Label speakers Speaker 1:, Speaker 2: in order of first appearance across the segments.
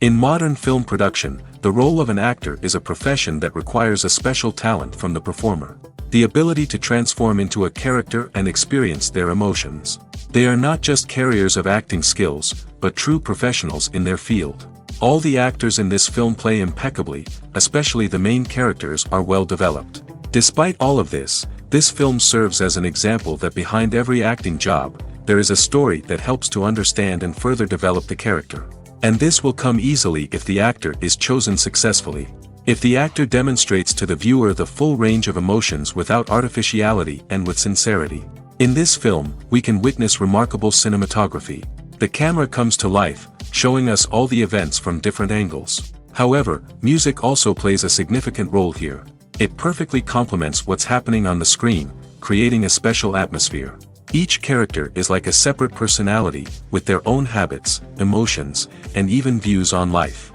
Speaker 1: In modern film production, the role of an actor is a profession that requires a special talent from the performer. The ability to transform into a character and experience their emotions. They are not just carriers of acting skills, but true professionals in their field. All the actors in this film play impeccably, especially the main characters are well developed. Despite all of this film serves as an example that behind every acting job, there is a story that helps to understand and further develop the character. And this will come easily if the actor is chosen successfully. If the actor demonstrates to the viewer the full range of emotions without artificiality and with sincerity. In this film, we can witness remarkable cinematography. The camera comes to life, showing us all the events from different angles. However, music also plays a significant role here. It perfectly complements what's happening on the screen, creating a special atmosphere. Each character is like a separate personality, with their own habits, emotions, and even views on life.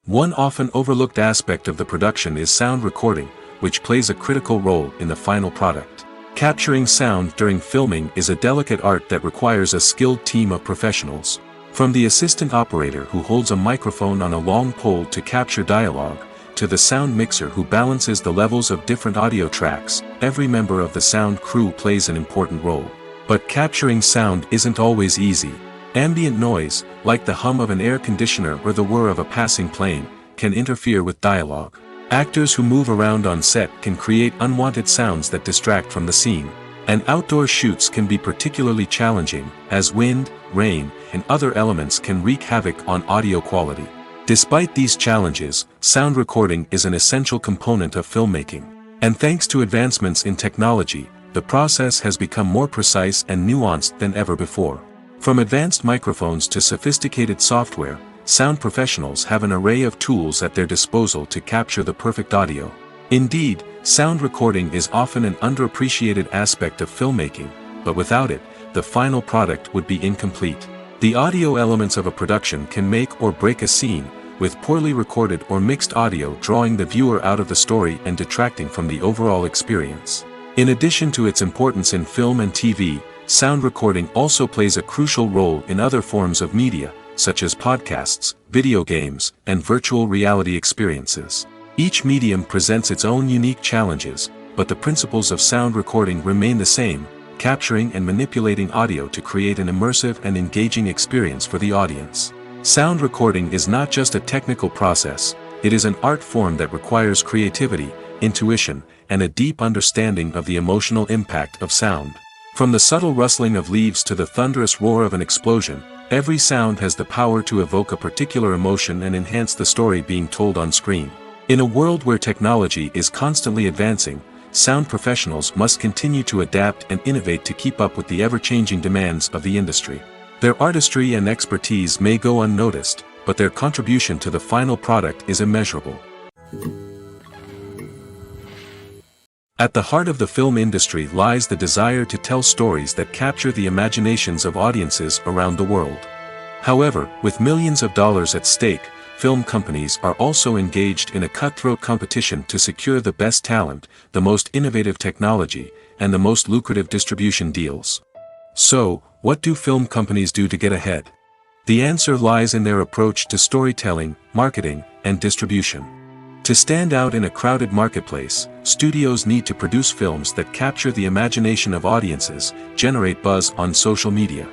Speaker 1: One often overlooked aspect of the production is sound recording, which plays a critical role in the final product. Capturing sound during filming is a delicate art that requires a skilled team of professionals. From the assistant operator who holds a microphone on a long pole to capture dialogue, to the sound mixer who balances the levels of different audio tracks, every member of the sound crew plays an important role. But capturing sound isn't always easy. Ambient noise, like the hum of an air conditioner or the whir of a passing plane, can interfere with dialogue. Actors who move around on set can create unwanted sounds that distract from the scene. And outdoor shoots can be particularly challenging, as wind, rain, and other elements can wreak havoc on audio quality. Despite these challenges, sound recording is an essential component of filmmaking. And thanks to advancements in technology, the process has become more precise and nuanced than ever before. From advanced microphones to sophisticated software, sound professionals have an array of tools at their disposal to capture the perfect audio. Indeed, sound recording is often an underappreciated aspect of filmmaking, but without it, the final product would be incomplete. The audio elements of a production can make or break a scene, with poorly recorded or mixed audio drawing the viewer out of the story and detracting from the overall experience. In addition to its importance in film and TV, sound recording also plays a crucial role in other forms of media, such as podcasts, video games, and virtual reality experiences. Each medium presents its own unique challenges, but the principles of sound recording remain the same, capturing and manipulating audio to create an immersive and engaging experience for the audience. Sound recording is not just a technical process, it is an art form that requires creativity, intuition, and a deep understanding of the emotional impact of sound. From the subtle rustling of leaves to the thunderous roar of an explosion, every sound has the power to evoke a particular emotion and enhance the story being told on screen. In a world where technology is constantly advancing, sound professionals must continue to adapt and innovate to keep up with the ever-changing demands of the industry. Their artistry and expertise may go unnoticed, but their contribution to the final product is immeasurable. At the heart of the film industry lies the desire to tell stories that capture the imaginations of audiences around the world. However, with millions of dollars at stake, film companies are also engaged in a cutthroat competition to secure the best talent, the most innovative technology, and the most lucrative distribution deals. So, what do film companies do to get ahead? The answer lies in their approach to storytelling, marketing, and distribution. To stand out in a crowded marketplace, studios need to produce films that capture the imagination of audiences, generate buzz on social media.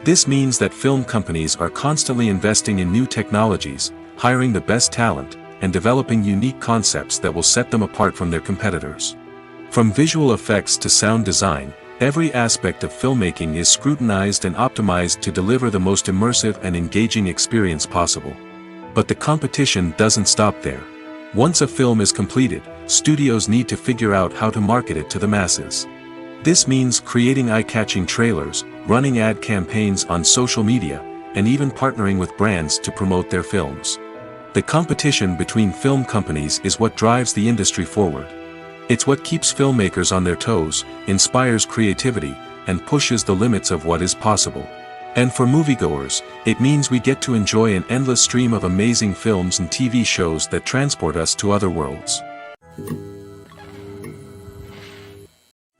Speaker 1: This means that film companies are constantly investing in new technologies, hiring the best talent, and developing unique concepts that will set them apart from their competitors. From visual effects to sound design, every aspect of filmmaking is scrutinized and optimized to deliver the most immersive and engaging experience possible. But the competition doesn't stop there. Once a film is completed, studios need to figure out how to market it to the masses. This means creating eye-catching trailers, running ad campaigns on social media, and even partnering with brands to promote their films. The competition between film companies is what drives the industry forward. It's what keeps filmmakers on their toes, inspires creativity, and pushes the limits of what is possible. And for moviegoers, it means we get to enjoy an endless stream of amazing films and TV shows that transport us to other worlds.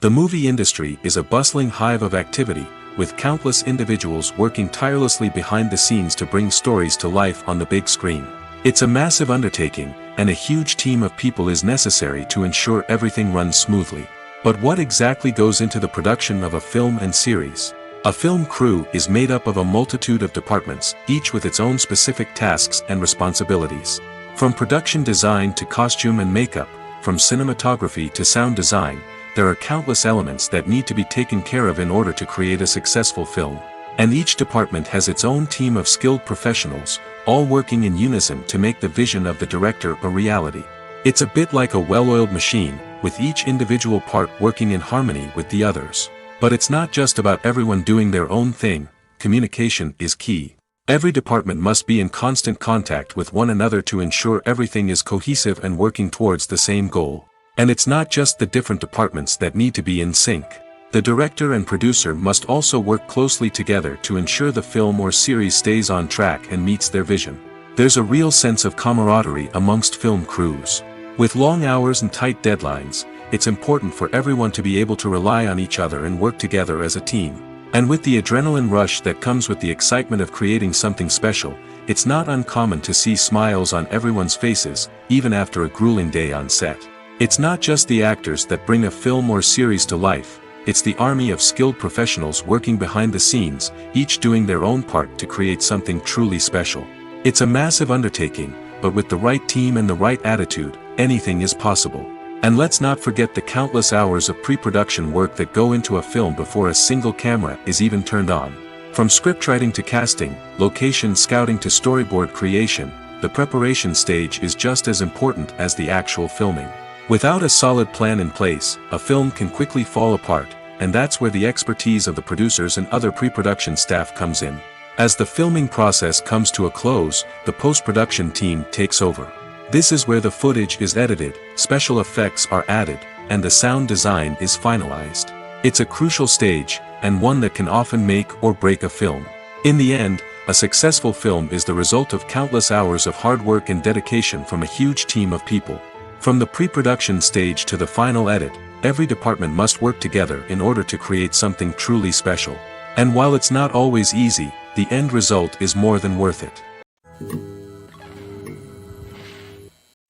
Speaker 1: The movie industry is a bustling hive of activity, with countless individuals working tirelessly behind the scenes to bring stories to life on the big screen. It's a massive undertaking, and a huge team of people is necessary to ensure everything runs smoothly. But what exactly goes into the production of a film and series? A film crew is made up of a multitude of departments, each with its own specific tasks and responsibilities. From production design to costume and makeup, from cinematography to sound design, there are countless elements that need to be taken care of in order to create a successful film. And each department has its own team of skilled professionals, all working in unison to make the vision of the director a reality. It's a bit like a well-oiled machine, with each individual part working in harmony with the others. But it's not just about everyone doing their own thing. Communication is key. Every department must be in constant contact with one another to ensure everything is cohesive and working towards the same goal. And it's not just the different departments that need to be in sync. The director and producer must also work closely together to ensure the film or series stays on track and meets their vision. There's a real sense of camaraderie amongst film crews. With long hours and tight deadlines, it's important for everyone to be able to rely on each other and work together as a team. And with the adrenaline rush that comes with the excitement of creating something special, it's not uncommon to see smiles on everyone's faces, even after a grueling day on set. It's not just the actors that bring a film or series to life, it's the army of skilled professionals working behind the scenes, each doing their own part to create something truly special. It's a massive undertaking, but with the right team and the right attitude, anything is possible. And let's not forget the countless hours of pre-production work that go into a film before a single camera is even turned on. From scriptwriting to casting, location scouting to storyboard creation, the preparation stage is just as important as the actual filming. Without a solid plan in place, a film can quickly fall apart, and that's where the expertise of the producers and other pre-production staff comes in. As the filming process comes to a close, the post-production team takes over. This is where the footage is edited, special effects are added, and the sound design is finalized. It's a crucial stage, and one that can often make or break a film. In the end, a successful film is the result of countless hours of hard work and dedication from a huge team of people. From the pre-production stage to the final edit, every department must work together in order to create something truly special. And while it's not always easy, the end result is more than worth it.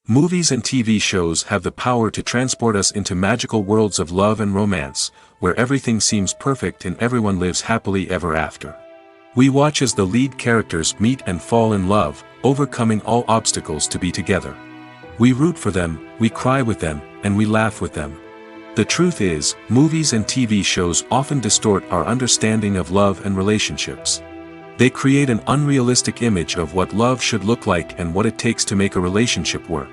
Speaker 1: Movies and TV shows have the power to transport us into magical worlds of love and romance, where everything seems perfect and everyone lives happily ever after. We watch as the lead characters meet and fall in love, overcoming all obstacles to be together. We root for them, we cry with them, and we laugh with them. The truth is, movies and TV shows often distort our understanding of love and relationships. They create an unrealistic image of what love should look like and what it takes to make a relationship work.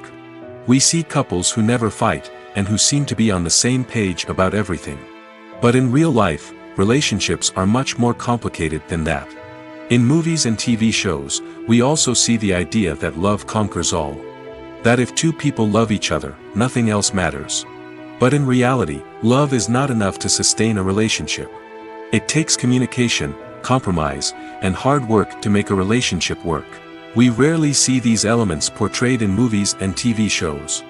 Speaker 1: We see couples who never fight, and who seem to be on the same page about everything. But in real life, relationships are much more complicated than that. In movies and TV shows, we also see the idea that love conquers all. That if two people love each other, nothing else matters. But in reality, love is not enough to sustain a relationship. It takes communication, compromise, and hard work to make a relationship work. We rarely see these elements portrayed in movies and TV shows.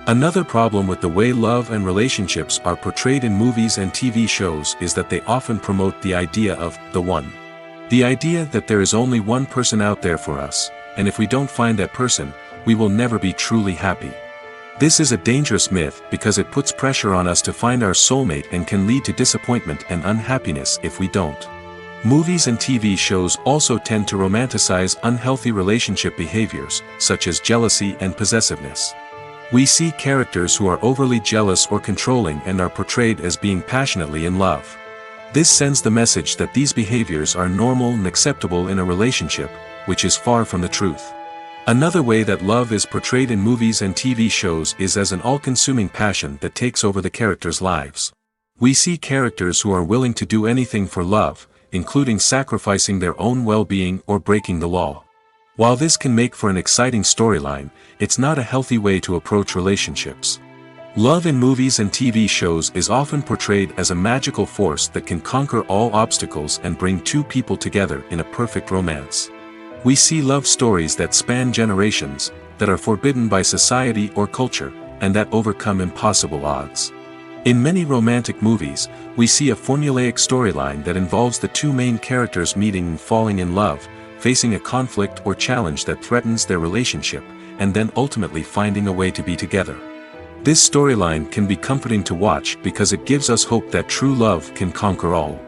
Speaker 1: Another problem with the way love and relationships are portrayed in movies and TV shows is that they often promote the idea of the one. The idea that there is only one person out there for us, and if we don't find that person, we will never be truly happy. This is a dangerous myth because it puts pressure on us to find our soulmate and can lead to disappointment and unhappiness if we don't. Movies and TV shows also tend to romanticize unhealthy relationship behaviors, such as jealousy and possessiveness. We see characters who are overly jealous or controlling and are portrayed as being passionately in love. This sends the message that these behaviors are normal and acceptable in a relationship, which is far from the truth. Another way that love is portrayed in movies and TV shows is as an all-consuming passion that takes over the characters' lives. We see characters who are willing to do anything for love, including sacrificing their own well-being or breaking the law. While this can make for an exciting storyline, it's not a healthy way to approach relationships. Love in movies and TV shows is often portrayed as a magical force that can conquer all obstacles and bring two people together in a perfect romance. We see love stories that span generations, that are forbidden by society or culture, and that overcome impossible odds. In many romantic movies, we see a formulaic storyline that involves the two main characters meeting and falling in love, facing a conflict or challenge that threatens their relationship, and then ultimately finding a way to be together. This storyline can be comforting to watch because it gives us hope that true love can conquer all.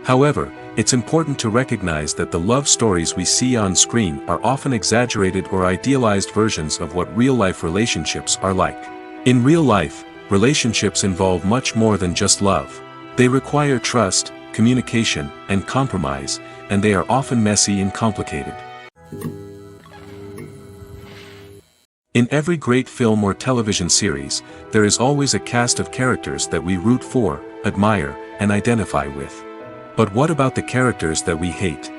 Speaker 1: However, it's important to recognize that the love stories we see on screen are often exaggerated or idealized versions of what real-life relationships are like. In real life, relationships involve much more than just love. They require trust, communication, and compromise, and they are often messy and complicated. In every great film or television series, there is always a cast of characters that we root for, admire, and identify with. But what about the characters that we hate?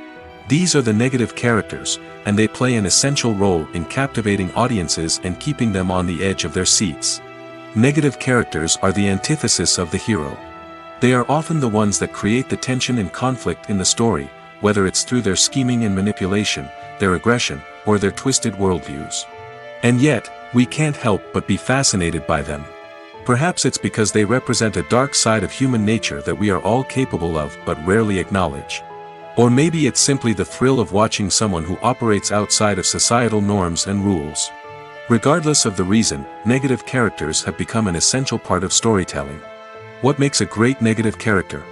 Speaker 1: These are the negative characters, and they play an essential role in captivating audiences and keeping them on the edge of their seats. Negative characters are the antithesis of the hero. They are often the ones that create the tension and conflict in the story, whether it's through their scheming and manipulation, their aggression, or their twisted worldviews. And yet, we can't help but be fascinated by them. Perhaps it's because they represent a dark side of human nature that we are all capable of but rarely acknowledge. Or maybe it's simply the thrill of watching someone who operates outside of societal norms and rules. Regardless of the reason, negative characters have become an essential part of storytelling. What makes a great negative character?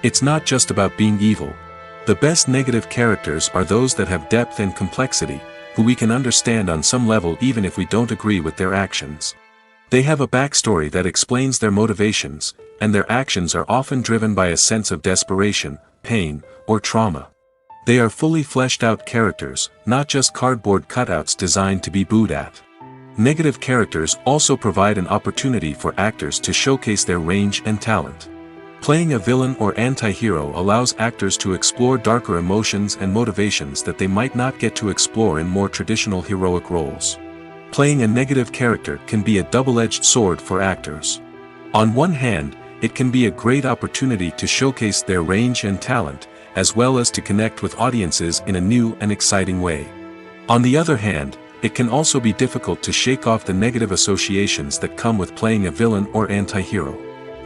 Speaker 1: It's not just about being evil. The best negative characters are those that have depth and complexity, who we can understand on some level even if we don't agree with their actions. They have a backstory that explains their motivations, and their actions are often driven by a sense of desperation, pain, or trauma. They are fully fleshed out characters, not just cardboard cutouts designed to be booed at. Negative characters also provide an opportunity for actors to showcase their range and talent. Playing a villain or anti-hero allows actors to explore darker emotions and motivations that they might not get to explore in more traditional heroic roles. Playing a negative character can be a double-edged sword for actors. On one hand, it can be a great opportunity to showcase their range and talent, as well as to connect with audiences in a new and exciting way. On the other hand, it can also be difficult to shake off the negative associations that come with playing a villain or anti-hero.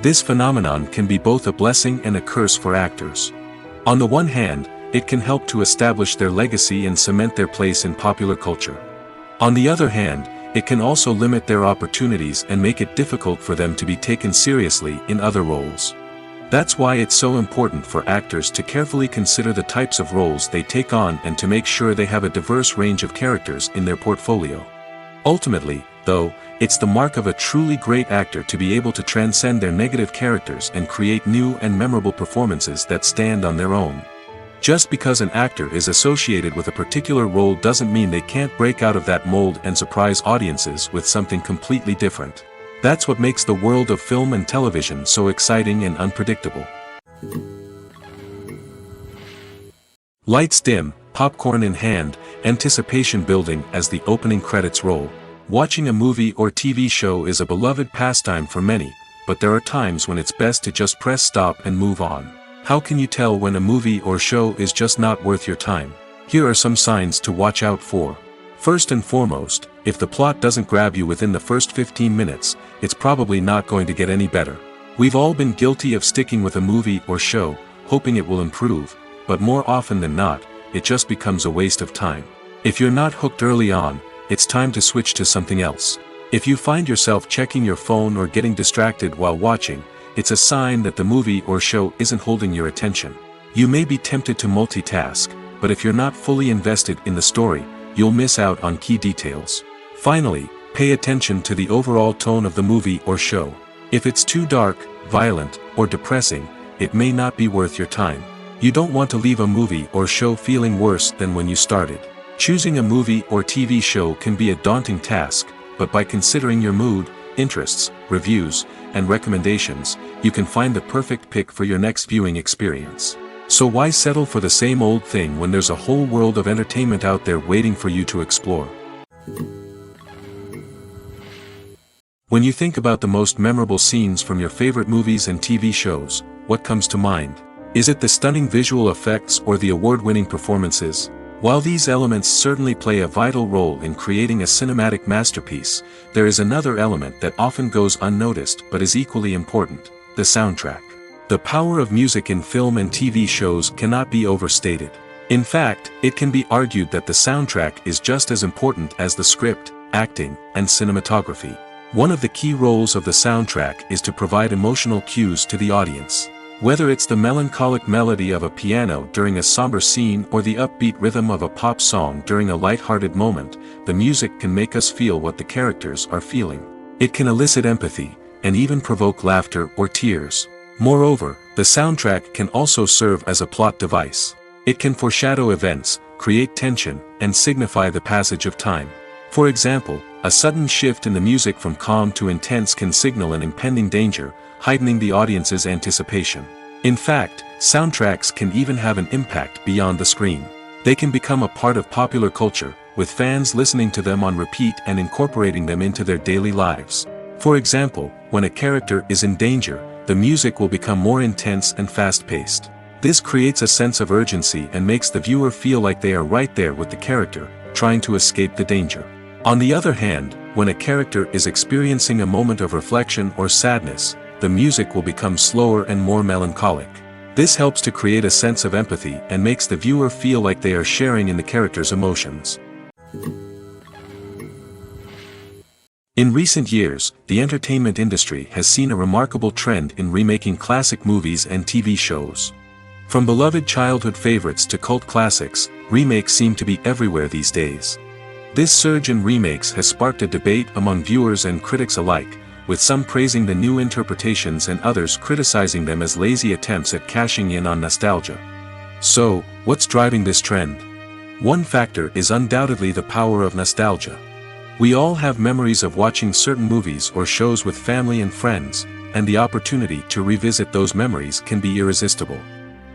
Speaker 1: This phenomenon can be both a blessing and a curse for actors. On the one hand, it can help to establish their legacy and cement their place in popular culture. On the other hand, it can also limit their opportunities and make it difficult for them to be taken seriously in other roles. That's why it's so important for actors to carefully consider the types of roles they take on and to make sure they have a diverse range of characters in their portfolio. Ultimately, though, it's the mark of a truly great actor to be able to transcend their negative characters and create new and memorable performances that stand on their own. Just because an actor is associated with a particular role doesn't mean they can't break out of that mold and surprise audiences with something completely different. That's what makes the world of film and television so exciting and unpredictable. Lights dim, popcorn in hand, anticipation building as the opening credits roll. Watching a movie or TV show is a beloved pastime for many, but there are times when it's best to just press stop and move on. How can you tell when a movie or show is just not worth your time? Here are some signs to watch out for. First and foremost, if the plot doesn't grab you within the first 15 minutes, it's probably not going to get any better. We've all been guilty of sticking with a movie or show, hoping it will improve, but more often than not, it just becomes a waste of time. If you're not hooked early on, it's time to switch to something else. If you find yourself checking your phone or getting distracted while watching, it's a sign that the movie or show isn't holding your attention. You may be tempted to multitask, but if you're not fully invested in the story, you'll miss out on key details. Finally, pay attention to the overall tone of the movie or show. If it's too dark, violent, or depressing, it may not be worth your time. You don't want to leave a movie or show feeling worse than when you started. Choosing a movie or TV show can be a daunting task, but by considering your mood, interests, reviews, and recommendations, you can find the perfect pick for your next viewing experience. So why settle for the same old thing when there's a whole world of entertainment out there waiting for you to explore? When you think about the most memorable scenes from your favorite movies and TV shows, what comes to mind? Is it the stunning visual effects or the award-winning performances? While these elements certainly play a vital role in creating a cinematic masterpiece, there is another element that often goes unnoticed but is equally important: the soundtrack. The power of music in film and TV shows cannot be overstated. In fact, it can be argued that the soundtrack is just as important as the script, acting, and cinematography. One of the key roles of the soundtrack is to provide emotional cues to the audience. Whether it's the melancholic melody of a piano during a somber scene or the upbeat rhythm of a pop song during a light-hearted moment, the music can make us feel what the characters are feeling. It can elicit empathy, and even provoke laughter or tears. Moreover, the soundtrack can also serve as a plot device. It can foreshadow events, create tension, and signify the passage of time. For example, a sudden shift in the music from calm to intense can signal an impending danger, heightening the audience's anticipation. In fact, soundtracks can even have an impact beyond the screen. They can become a part of popular culture, with fans listening to them on repeat and incorporating them into their daily lives. For example, when a character is in danger, the music will become more intense and fast-paced. This creates a sense of urgency and makes the viewer feel like they are right there with the character, trying to escape the danger. On the other hand, when a character is experiencing a moment of reflection or sadness, the music will become slower and more melancholic. This helps to create a sense of empathy and makes the viewer feel like they are sharing in the character's emotions. In recent years, the entertainment industry has seen a remarkable trend in remaking classic movies and TV shows. From beloved childhood favorites to cult classics, remakes seem to be everywhere these days. This surge in remakes has sparked a debate among viewers and critics alike, with some praising the new interpretations and others criticizing them as lazy attempts at cashing in on nostalgia. So, what's driving this trend? One factor is undoubtedly the power of nostalgia. We all have memories of watching certain movies or shows with family and friends, and the opportunity to revisit those memories can be irresistible.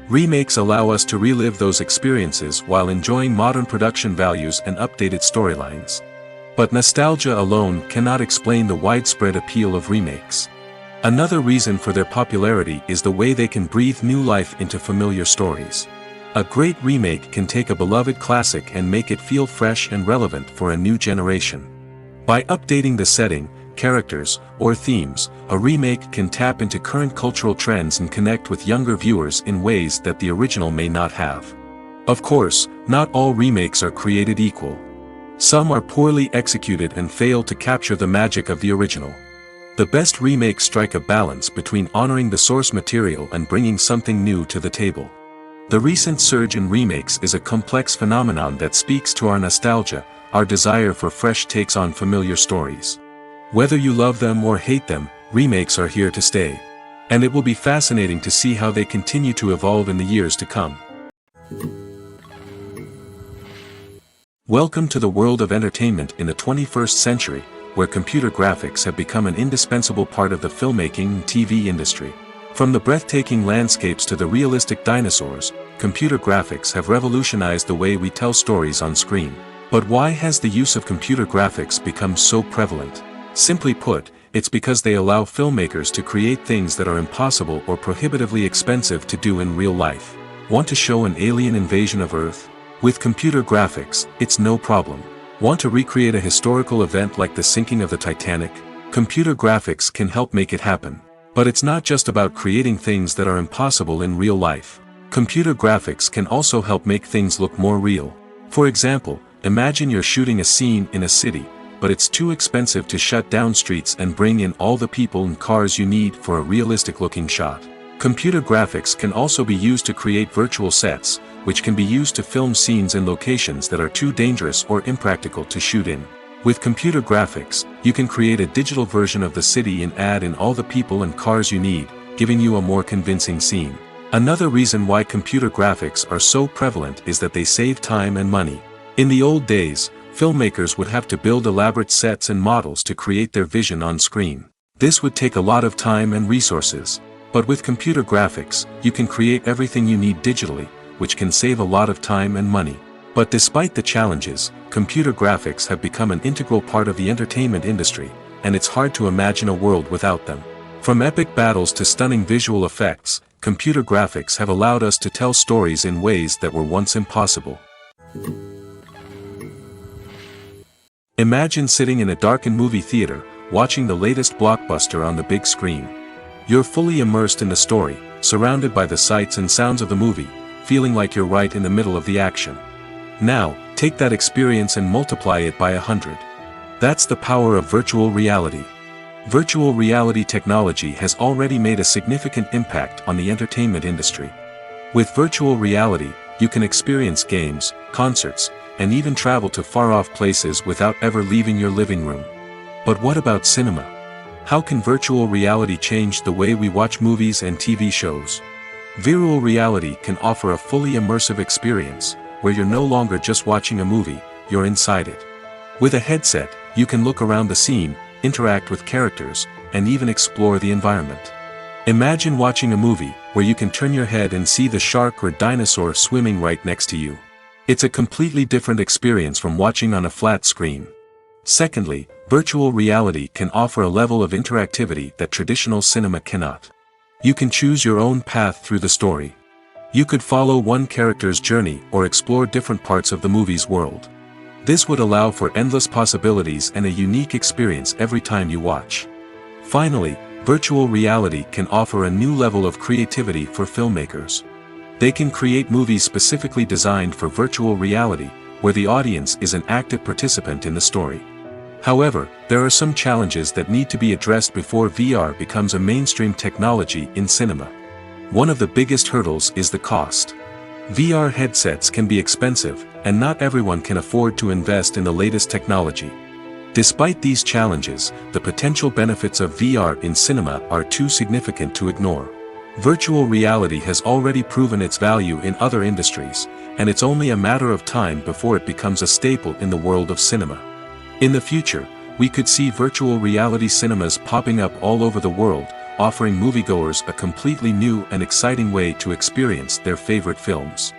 Speaker 1: Remakes allow us to relive those experiences while enjoying modern production values and updated storylines. But nostalgia alone cannot explain the widespread appeal of remakes. Another reason for their popularity is the way they can breathe new life into familiar stories. A great remake can take a beloved classic and make it feel fresh and relevant for a new generation. By updating the setting, characters, or themes, a remake can tap into current cultural trends and connect with younger viewers in ways that the original may not have. Of course, not all remakes are created equal. Some are poorly executed and fail to capture the magic of the original. The best remakes strike a balance between honoring the source material and bringing something new to the table. The recent surge in remakes is a complex phenomenon that speaks to our nostalgia, our desire for fresh takes on familiar stories. Whether you love them or hate them, remakes are here to stay. And it will be fascinating to see how they continue to evolve in the years to come. Welcome to the world of entertainment in the 21st century, where computer graphics have become an indispensable part of the filmmaking and TV industry. From the breathtaking landscapes to the realistic dinosaurs, computer graphics have revolutionized the way we tell stories on screen. But why has the use of computer graphics become so prevalent? Simply put, it's because they allow filmmakers to create things that are impossible or prohibitively expensive to do in real life. Want to show an alien invasion of Earth? With computer graphics, it's no problem. Want to recreate a historical event like the sinking of the Titanic? Computer graphics can help make it happen. But it's not just about creating things that are impossible in real life. Computer graphics can also help make things look more real. For example, imagine you're shooting a scene in a city, but it's too expensive to shut down streets and bring in all the people and cars you need for a realistic-looking shot. Computer graphics can also be used to create virtual sets, which can be used to film scenes in locations that are too dangerous or impractical to shoot in. With computer graphics, you can create a digital version of the city and add in all the people and cars you need, giving you a more convincing scene. Another reason why computer graphics are so prevalent is that they save time and money. In the old days, filmmakers would have to build elaborate sets and models to create their vision on screen. This would take a lot of time and resources. But with computer graphics, you can create everything you need digitally, which can save a lot of time and money. But despite the challenges, computer graphics have become an integral part of the entertainment industry, and it's hard to imagine a world without them. From epic battles to stunning visual effects, computer graphics have allowed us to tell stories in ways that were once impossible. Imagine sitting in a darkened movie theater, watching the latest blockbuster on the big screen. You're fully immersed in the story, surrounded by the sights and sounds of the movie, feeling like you're right in the middle of the action. Now, take that experience and multiply it by 100. That's the power of virtual reality. Virtual reality technology has already made a significant impact on the entertainment industry. With virtual reality, you can experience games, concerts, and even travel to far-off places without ever leaving your living room. But what about cinema? How can virtual reality change the way we watch movies and TV shows? Virtual reality can offer a fully immersive experience, where you're no longer just watching a movie, you're inside it. With a headset, you can look around the scene, interact with characters, and even explore the environment. Imagine watching a movie, where you can turn your head and see the shark or dinosaur swimming right next to you. It's a completely different experience from watching on a flat screen. Secondly, virtual reality can offer a level of interactivity that traditional cinema cannot. You can choose your own path through the story. You could follow one character's journey or explore different parts of the movie's world. This would allow for endless possibilities and a unique experience every time you watch. Finally, virtual reality can offer a new level of creativity for filmmakers. They can create movies specifically designed for virtual reality, where the audience is an active participant in the story. However, there are some challenges that need to be addressed before VR becomes a mainstream technology in cinema. One of the biggest hurdles is the cost. VR headsets can be expensive, and not everyone can afford to invest in the latest technology. Despite these challenges, the potential benefits of VR in cinema are too significant to ignore. Virtual reality has already proven its value in other industries, and it's only a matter of time before it becomes a staple in the world of cinema. In the future, we could see virtual reality cinemas popping up all over the world, offering moviegoers a completely new and exciting way to experience their favorite films.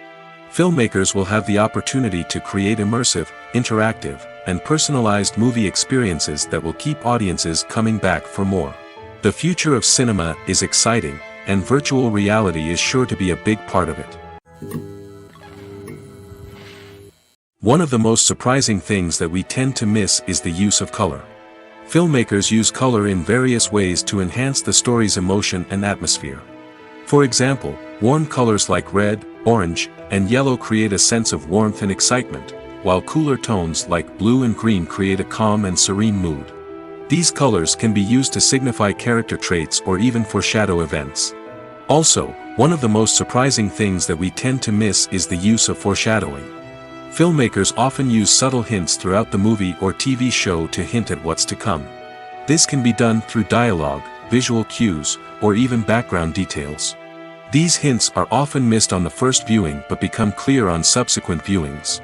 Speaker 1: Filmmakers will have the opportunity to create immersive, interactive, and personalized movie experiences that will keep audiences coming back for more. The future of cinema is exciting, and virtual reality is sure to be a big part of it. One of the most surprising things that we tend to miss is the use of color. Filmmakers use color in various ways to enhance the story's emotion and atmosphere. For example, warm colors like red, orange, and yellow create a sense of warmth and excitement, while cooler tones like blue and green create a calm and serene mood. These colors can be used to signify character traits or even foreshadow events. Also, one of the most surprising things that we tend to miss is the use of foreshadowing. Filmmakers often use subtle hints throughout the movie or TV show to hint at what's to come. This can be done through dialogue, visual cues, or even background details. These hints are often missed on the first viewing but become clear on subsequent viewings.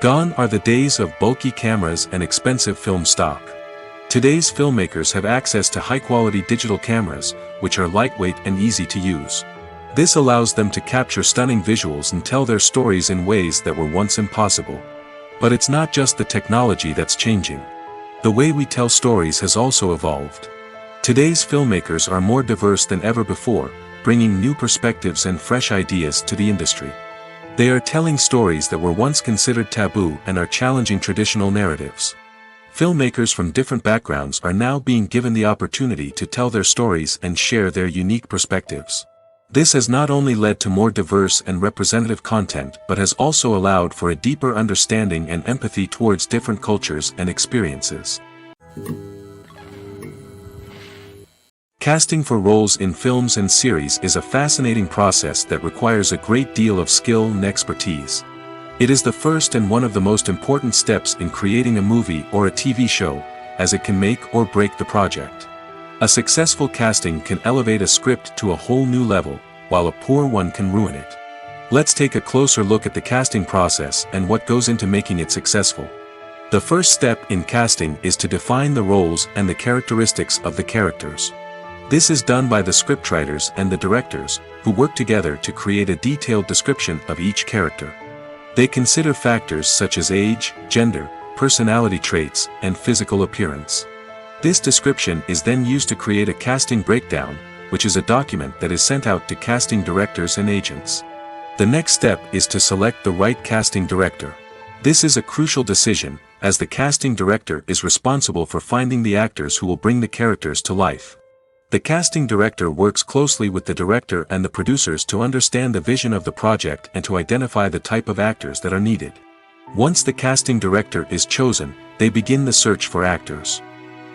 Speaker 1: Gone are the days of bulky cameras and expensive film stock. Today's filmmakers have access to high-quality digital cameras, which are lightweight and easy to use. This allows them to capture stunning visuals and tell their stories in ways that were once impossible. But it's not just the technology that's changing. The way we tell stories has also evolved. Today's filmmakers are more diverse than ever before, bringing new perspectives and fresh ideas to the industry. They are telling stories that were once considered taboo and are challenging traditional narratives. Filmmakers from different backgrounds are now being given the opportunity to tell their stories and share their unique perspectives. This has not only led to more diverse and representative content but has also allowed for a deeper understanding and empathy towards different cultures and experiences. Casting for roles in films and series is a fascinating process that requires a great deal of skill and expertise. It is the first and one of the most important steps in creating a movie or a TV show, as it can make or break the project. A successful casting can elevate a script to a whole new level, while a poor one can ruin it. Let's take a closer look at the casting process and what goes into making it successful. The first step in casting is to define the roles and the characteristics of the characters. This is done by the scriptwriters and the directors, who work together to create a detailed description of each character. They consider factors such as age, gender, personality traits, and physical appearance. This description is then used to create a casting breakdown, which is a document that is sent out to casting directors and agents. The next step is to select the right casting director. This is a crucial decision, as the casting director is responsible for finding the actors who will bring the characters to life. The casting director works closely with the director and the producers to understand the vision of the project and to identify the type of actors that are needed. Once the casting director is chosen, they begin the search for actors.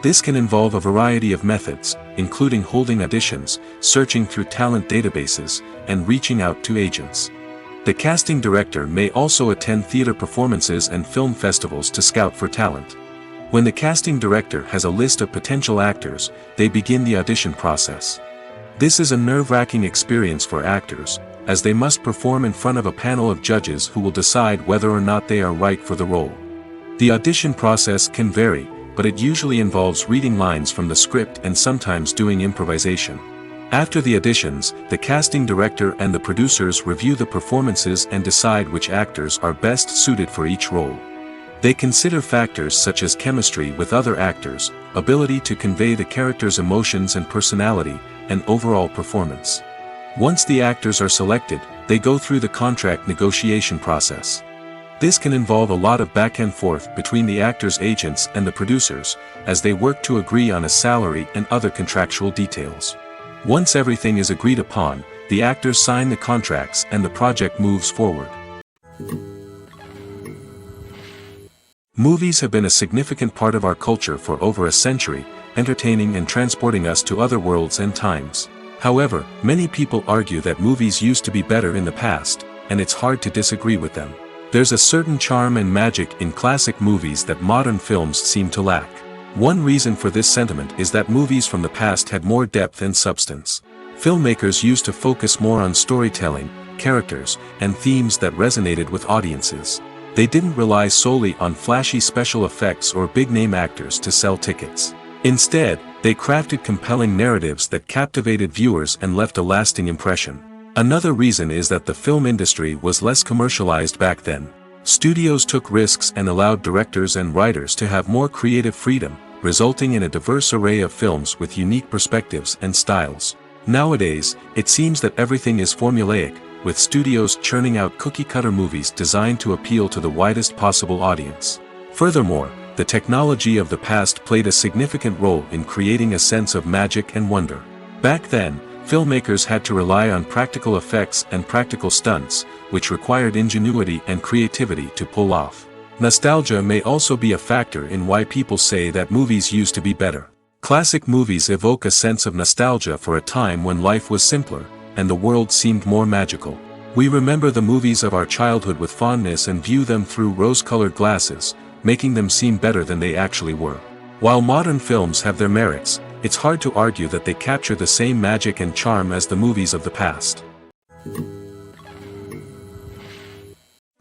Speaker 1: This can involve a variety of methods, including holding auditions, searching through talent databases, and reaching out to agents. The casting director may also attend theater performances and film festivals to scout for talent. When the casting director has a list of potential actors, they begin the audition process. This is a nerve-wracking experience for actors, as they must perform in front of a panel of judges who will decide whether or not they are right for the role. The audition process can vary, but it usually involves reading lines from the script and sometimes doing improvisation. After the auditions, the casting director and the producers review the performances and decide which actors are best suited for each role. They consider factors such as chemistry with other actors, ability to convey the character's emotions and personality, and overall performance. Once the actors are selected, they go through the contract negotiation process. This can involve a lot of back and forth between the actors' agents and the producers, as they work to agree on a salary and other contractual details. Once everything is agreed upon, the actors sign the contracts and the project moves forward. Movies have been a significant part of our culture for over a century, entertaining and transporting us to other worlds and times. However, many people argue that movies used to be better in the past, and it's hard to disagree with them. There's a certain charm and magic in classic movies that modern films seem to lack. One reason for this sentiment is that movies from the past had more depth and substance. Filmmakers used to focus more on storytelling, characters, and themes that resonated with audiences. They didn't rely solely on flashy special effects or big-name actors to sell tickets. Instead, they crafted compelling narratives that captivated viewers and left a lasting impression. Another reason is that the film industry was less commercialized back then. Studios took risks and allowed directors and writers to have more creative freedom, resulting in a diverse array of films with unique perspectives and styles. Nowadays, it seems that everything is formulaic, with studios churning out cookie-cutter movies designed to appeal to the widest possible audience. Furthermore, the technology of the past played a significant role in creating a sense of magic and wonder. Back then, filmmakers had to rely on practical effects and practical stunts, which required ingenuity and creativity to pull off. Nostalgia may also be a factor in why people say that movies used to be better. Classic movies evoke a sense of nostalgia for a time when life was simpler, and the world seemed more magical. We remember the movies of our childhood with fondness and view them through rose-colored glasses, making them seem better than they actually were. While modern films have their merits, it's hard to argue that they capture the same magic and charm as the movies of the past.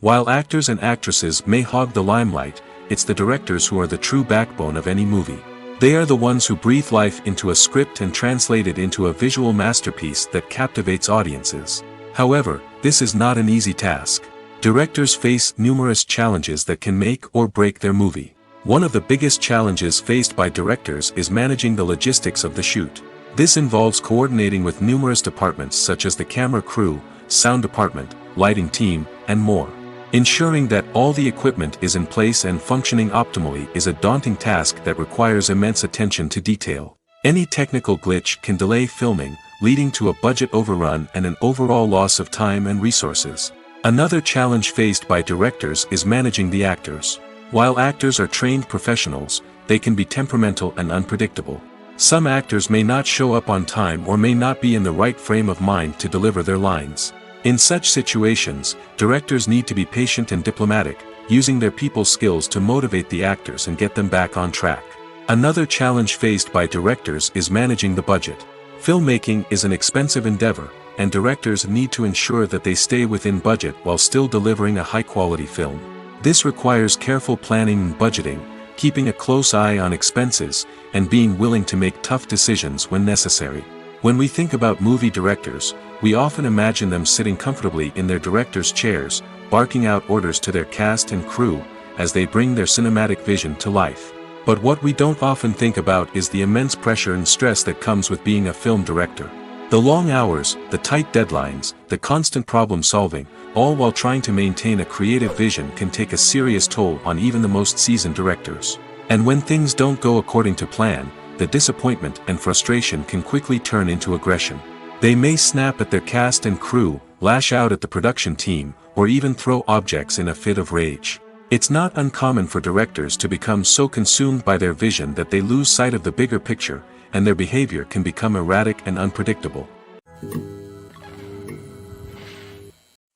Speaker 1: While actors and actresses may hog the limelight, it's the directors who are the true backbone of any movie. They are the ones who breathe life into a script and translate it into a visual masterpiece that captivates audiences. However, this is not an easy task. Directors face numerous challenges that can make or break their movie. One of the biggest challenges faced by directors is managing the logistics of the shoot. This involves coordinating with numerous departments such as the camera crew, sound department, lighting team, and more. Ensuring that all the equipment is in place and functioning optimally is a daunting task that requires immense attention to detail. Any technical glitch can delay filming, leading to a budget overrun and an overall loss of time and resources. Another challenge faced by directors is managing the actors. While actors are trained professionals, they can be temperamental and unpredictable. Some actors may not show up on time or may not be in the right frame of mind to deliver their lines. In such situations, directors need to be patient and diplomatic, using their people skills to motivate the actors and get them back on track. Another challenge faced by directors is managing the budget. Filmmaking is an expensive endeavor, and directors need to ensure that they stay within budget while still delivering a high-quality film. This requires careful planning and budgeting, keeping a close eye on expenses, and being willing to make tough decisions when necessary. When we think about movie directors, we often imagine them sitting comfortably in their director's chairs, barking out orders to their cast and crew, as they bring their cinematic vision to life. But what we don't often think about is the immense pressure and stress that comes with being a film director. The long hours, the tight deadlines, the constant problem solving, all while trying to maintain a creative vision can take a serious toll on even the most seasoned directors. And when things don't go according to plan, the disappointment and frustration can quickly turn into aggression. They may snap at their cast and crew, lash out at the production team, or even throw objects in a fit of rage. It's not uncommon for directors to become so consumed by their vision that they lose sight of the bigger picture, and their behavior can become erratic and unpredictable.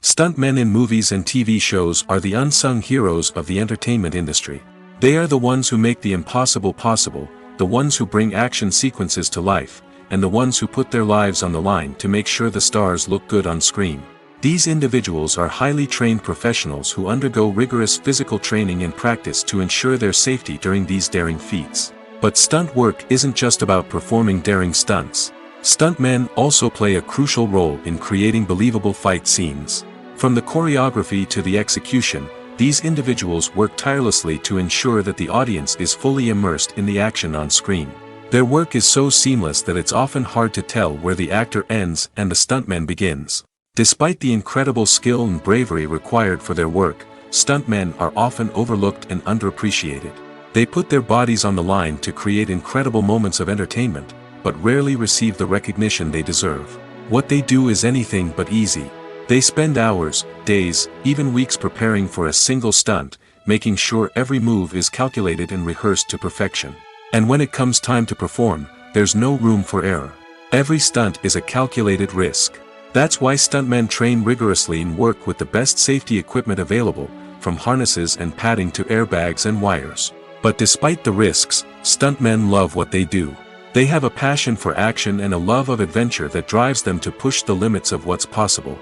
Speaker 1: Stuntmen in movies and TV shows are the unsung heroes of the entertainment industry. They are the ones who make the impossible possible, the ones who bring action sequences to life, and the ones who put their lives on the line to make sure the stars look good on screen. These individuals are highly trained professionals who undergo rigorous physical training and practice to ensure their safety during these daring feats. But stunt work isn't just about performing daring stunts. Stuntmen also play a crucial role in creating believable fight scenes. From the choreography to the execution, these individuals work tirelessly to ensure that the audience is fully immersed in the action on screen. Their work is so seamless that it's often hard to tell where the actor ends and the stuntman begins. Despite the incredible skill and bravery required for their work, stuntmen are often overlooked and underappreciated. They put their bodies on the line to create incredible moments of entertainment, but rarely receive the recognition they deserve. What they do is anything but easy. They spend hours, days, even weeks preparing for a single stunt, making sure every move is calculated and rehearsed to perfection. And when it comes time to perform, there's no room for error. Every stunt is a calculated risk. That's why stuntmen train rigorously and work with the best safety equipment available, from harnesses and padding to airbags and wires. But despite the risks, stuntmen love what they do. They have a passion for action and a love of adventure that drives them to push the limits of what's possible.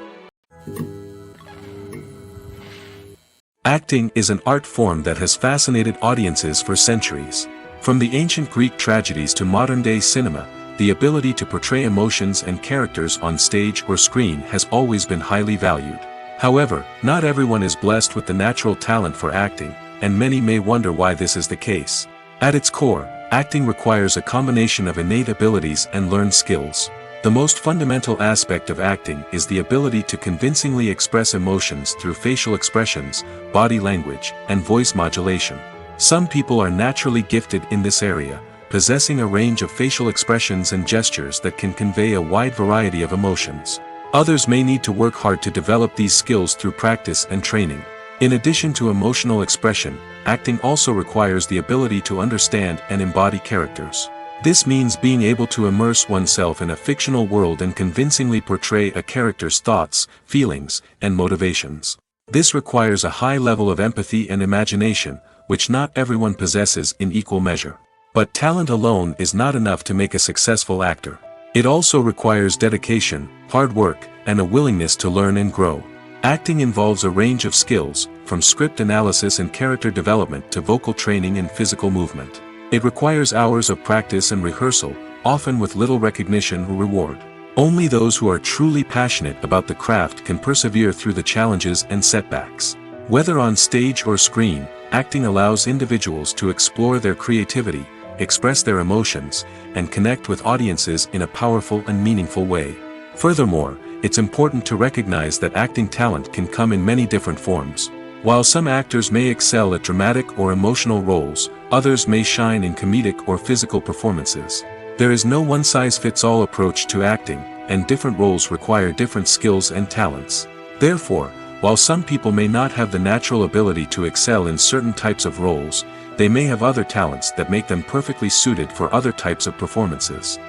Speaker 1: Acting is an art form that has fascinated audiences for centuries. From the ancient Greek tragedies to modern-day cinema, the ability to portray emotions and characters on stage or screen has always been highly valued. However, not everyone is blessed with the natural talent for acting, and many may wonder why this is the case. At its core, acting requires a combination of innate abilities and learned skills. The most fundamental aspect of acting is the ability to convincingly express emotions through facial expressions, body language, and voice modulation. Some people are naturally gifted in this area, possessing a range of facial expressions and gestures that can convey a wide variety of emotions. Others may need to work hard to develop these skills through practice and training. In addition to emotional expression, acting also requires the ability to understand and embody characters. This means being able to immerse oneself in a fictional world and convincingly portray a character's thoughts, feelings, and motivations. This requires a high level of empathy and imagination, which not everyone possesses in equal measure. But talent alone is not enough to make a successful actor. It also requires dedication, hard work, and a willingness to learn and grow. Acting involves a range of skills, from script analysis and character development to vocal training and physical movement. It requires hours of practice and rehearsal, often with little recognition or reward. Only those who are truly passionate about the craft can persevere through the challenges and setbacks. Whether on stage or screen, acting allows individuals to explore their creativity, express their emotions, and connect with audiences in a powerful and meaningful way. Furthermore, it's important to recognize that acting talent can come in many different forms. While some actors may excel at dramatic or emotional roles, others may shine in comedic or physical performances. There is no one-size-fits-all approach to acting, and different roles require different skills and talents. Therefore, while some people may not have the natural ability to excel in certain types of roles, they may have other talents that make them perfectly suited for other types of performances.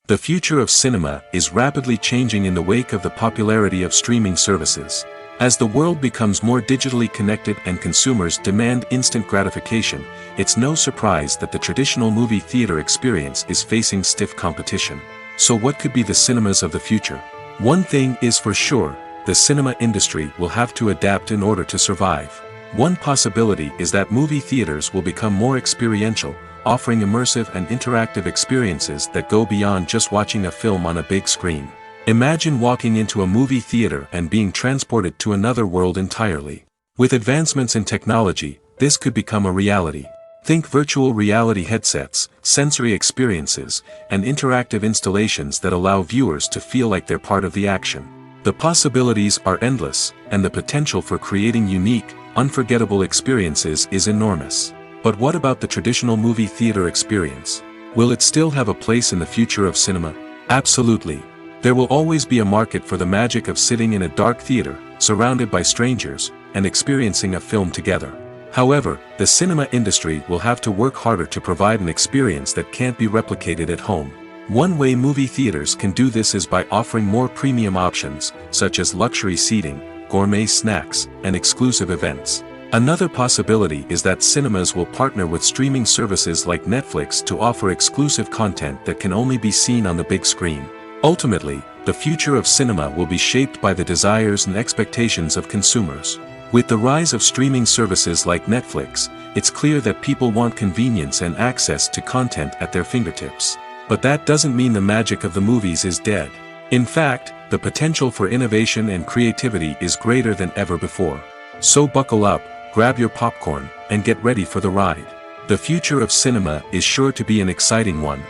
Speaker 1: The future of cinema is rapidly changing in the wake of the popularity of streaming services. As the world becomes more digitally connected and consumers demand instant gratification, it's no surprise that the traditional movie theater experience is facing stiff competition. So what could be the cinemas of the future? One thing is for sure, the cinema industry will have to adapt in order to survive. One possibility is that movie theaters will become more experiential, offering immersive and interactive experiences that go beyond just watching a film on a big screen. Imagine walking into a movie theater and being transported to another world entirely. With advancements in technology, this could become a reality. Think virtual reality headsets, sensory experiences, and interactive installations that allow viewers to feel like they're part of the action. The possibilities are endless, and the potential for creating unique, unforgettable experiences is enormous. But what about the traditional movie theater experience? Will it still have a place in the future of cinema? Absolutely. There will always be a market for the magic of sitting in a dark theater, surrounded by strangers, and experiencing a film together. However, the cinema industry will have to work harder to provide an experience that can't be replicated at home. One way movie theaters can do this is by offering more premium options, such as luxury seating, gourmet snacks, and exclusive events. Another possibility is that cinemas will partner with streaming services like Netflix to offer exclusive content that can only be seen on the big screen. Ultimately, the future of cinema will be shaped by the desires and expectations of consumers. With the rise of streaming services like Netflix, it's clear that people want convenience and access to content at their fingertips. But that doesn't mean the magic of the movies is dead. In fact, the potential for innovation and creativity is greater than ever before. So buckle up, grab your popcorn, and get ready for the ride. The future of cinema is sure to be an exciting one.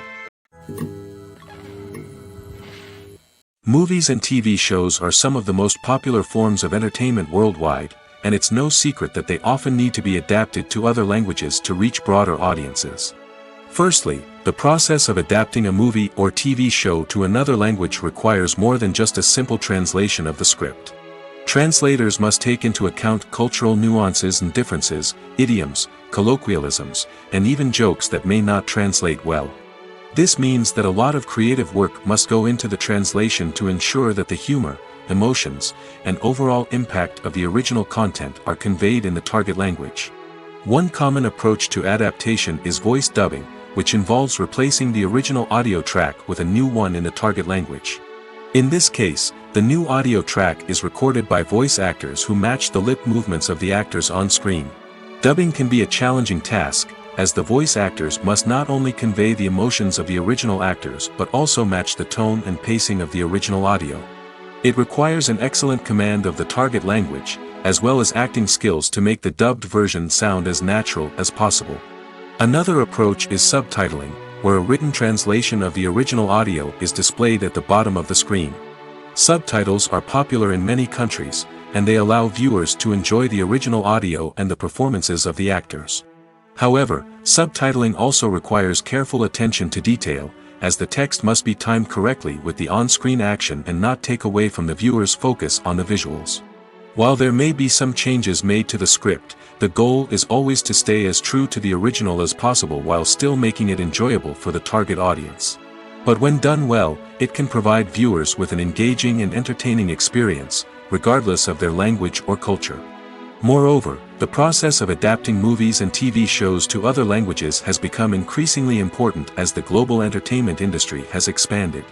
Speaker 1: Movies and TV shows are some of the most popular forms of entertainment worldwide, and it's no secret that they often need to be adapted to other languages to reach broader audiences. Firstly, the process of adapting a movie or TV show to another language requires more than just a simple translation of the script. Translators must take into account cultural nuances and differences, idioms, colloquialisms, and even jokes that may not translate well. This means that a lot of creative work must go into the translation to ensure that the humor, emotions, and overall impact of the original content are conveyed in the target language. One common approach to adaptation is voice dubbing, which involves replacing the original audio track with a new one in the target language. In this case, the new audio track is recorded by voice actors who match the lip movements of the actors on screen. Dubbing can be a challenging task, as the voice actors must not only convey the emotions of the original actors but also match the tone and pacing of the original audio. It requires an excellent command of the target language, as well as acting skills to make the dubbed version sound as natural as possible. Another approach is subtitling, where a written translation of the original audio is displayed at the bottom of the screen. Subtitles are popular in many countries, and they allow viewers to enjoy the original audio and the performances of the actors. However, subtitling also requires careful attention to detail, as the text must be timed correctly with the on-screen action and not take away from the viewer's focus on the visuals. While there may be some changes made to the script, the goal is always to stay as true to the original as possible while still making it enjoyable for the target audience. But when done well, it can provide viewers with an engaging and entertaining experience, regardless of their language or culture. Moreover, the process of adapting movies and TV shows to other languages has become increasingly important as the global entertainment industry has expanded.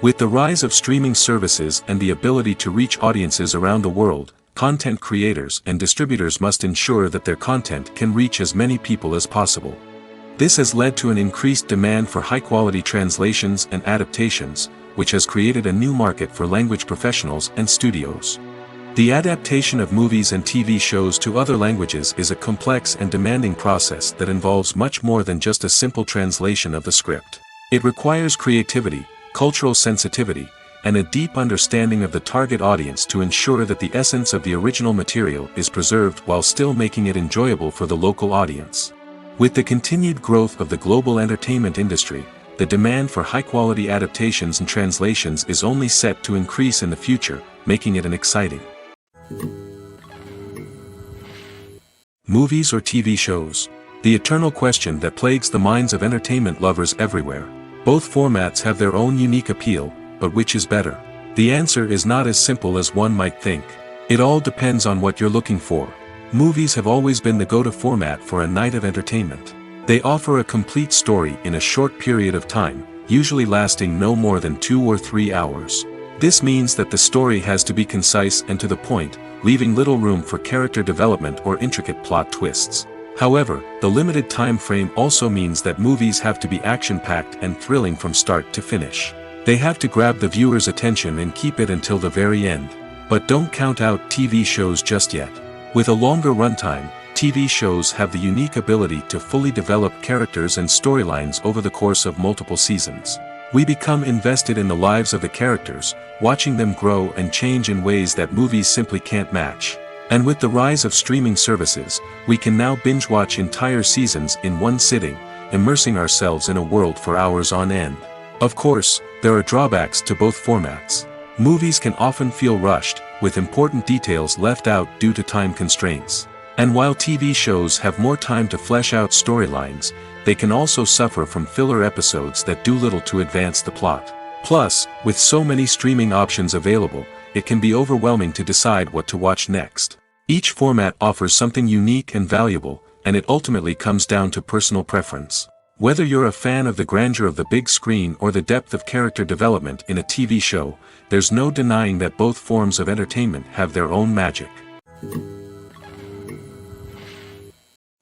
Speaker 1: With the rise of streaming services and the ability to reach audiences around the world, content creators and distributors must ensure that their content can reach as many people as possible. This has led to an increased demand for high-quality translations and adaptations, which has created a new market for language professionals and studios. The adaptation of movies and TV shows to other languages is a complex and demanding process that involves much more than just a simple translation of the script. It requires creativity, cultural sensitivity, and a deep understanding of the target audience to ensure that the essence of the original material is preserved while still making it enjoyable for the local audience. With the continued growth of the global entertainment industry, the demand for high-quality adaptations and translations is only set to increase in the future, making it an exciting movies or TV shows. The eternal question that plagues the minds of entertainment lovers everywhere. Both formats have their own unique appeal, but which is better? The answer is not as simple as one might think. It all depends on what you're looking for. Movies have always been the go-to format for a night of entertainment. They offer a complete story in a short period of time, usually lasting no more than 2 or 3 hours. This means that the story has to be concise and to the point, leaving little room for character development or intricate plot twists. However, the limited time frame also means that movies have to be action-packed and thrilling from start to finish. They have to grab the viewer's attention and keep it until the very end. But don't count out TV shows just yet. With a longer runtime, TV shows have the unique ability to fully develop characters and storylines over the course of multiple seasons. We become invested in the lives of the characters, watching them grow and change in ways that movies simply can't match. And with the rise of streaming services, we can now binge-watch entire seasons in one sitting, immersing ourselves in a world for hours on end. Of course, there are drawbacks to both formats. Movies can often feel rushed, with important details left out due to time constraints. And while TV shows have more time to flesh out storylines, they can also suffer from filler episodes that do little to advance the plot. Plus, with so many streaming options available, it can be overwhelming to decide what to watch next. Each format offers something unique and valuable, and it ultimately comes down to personal preference. Whether you're a fan of the grandeur of the big screen or the depth of character development in a TV show, there's no denying that both forms of entertainment have their own magic.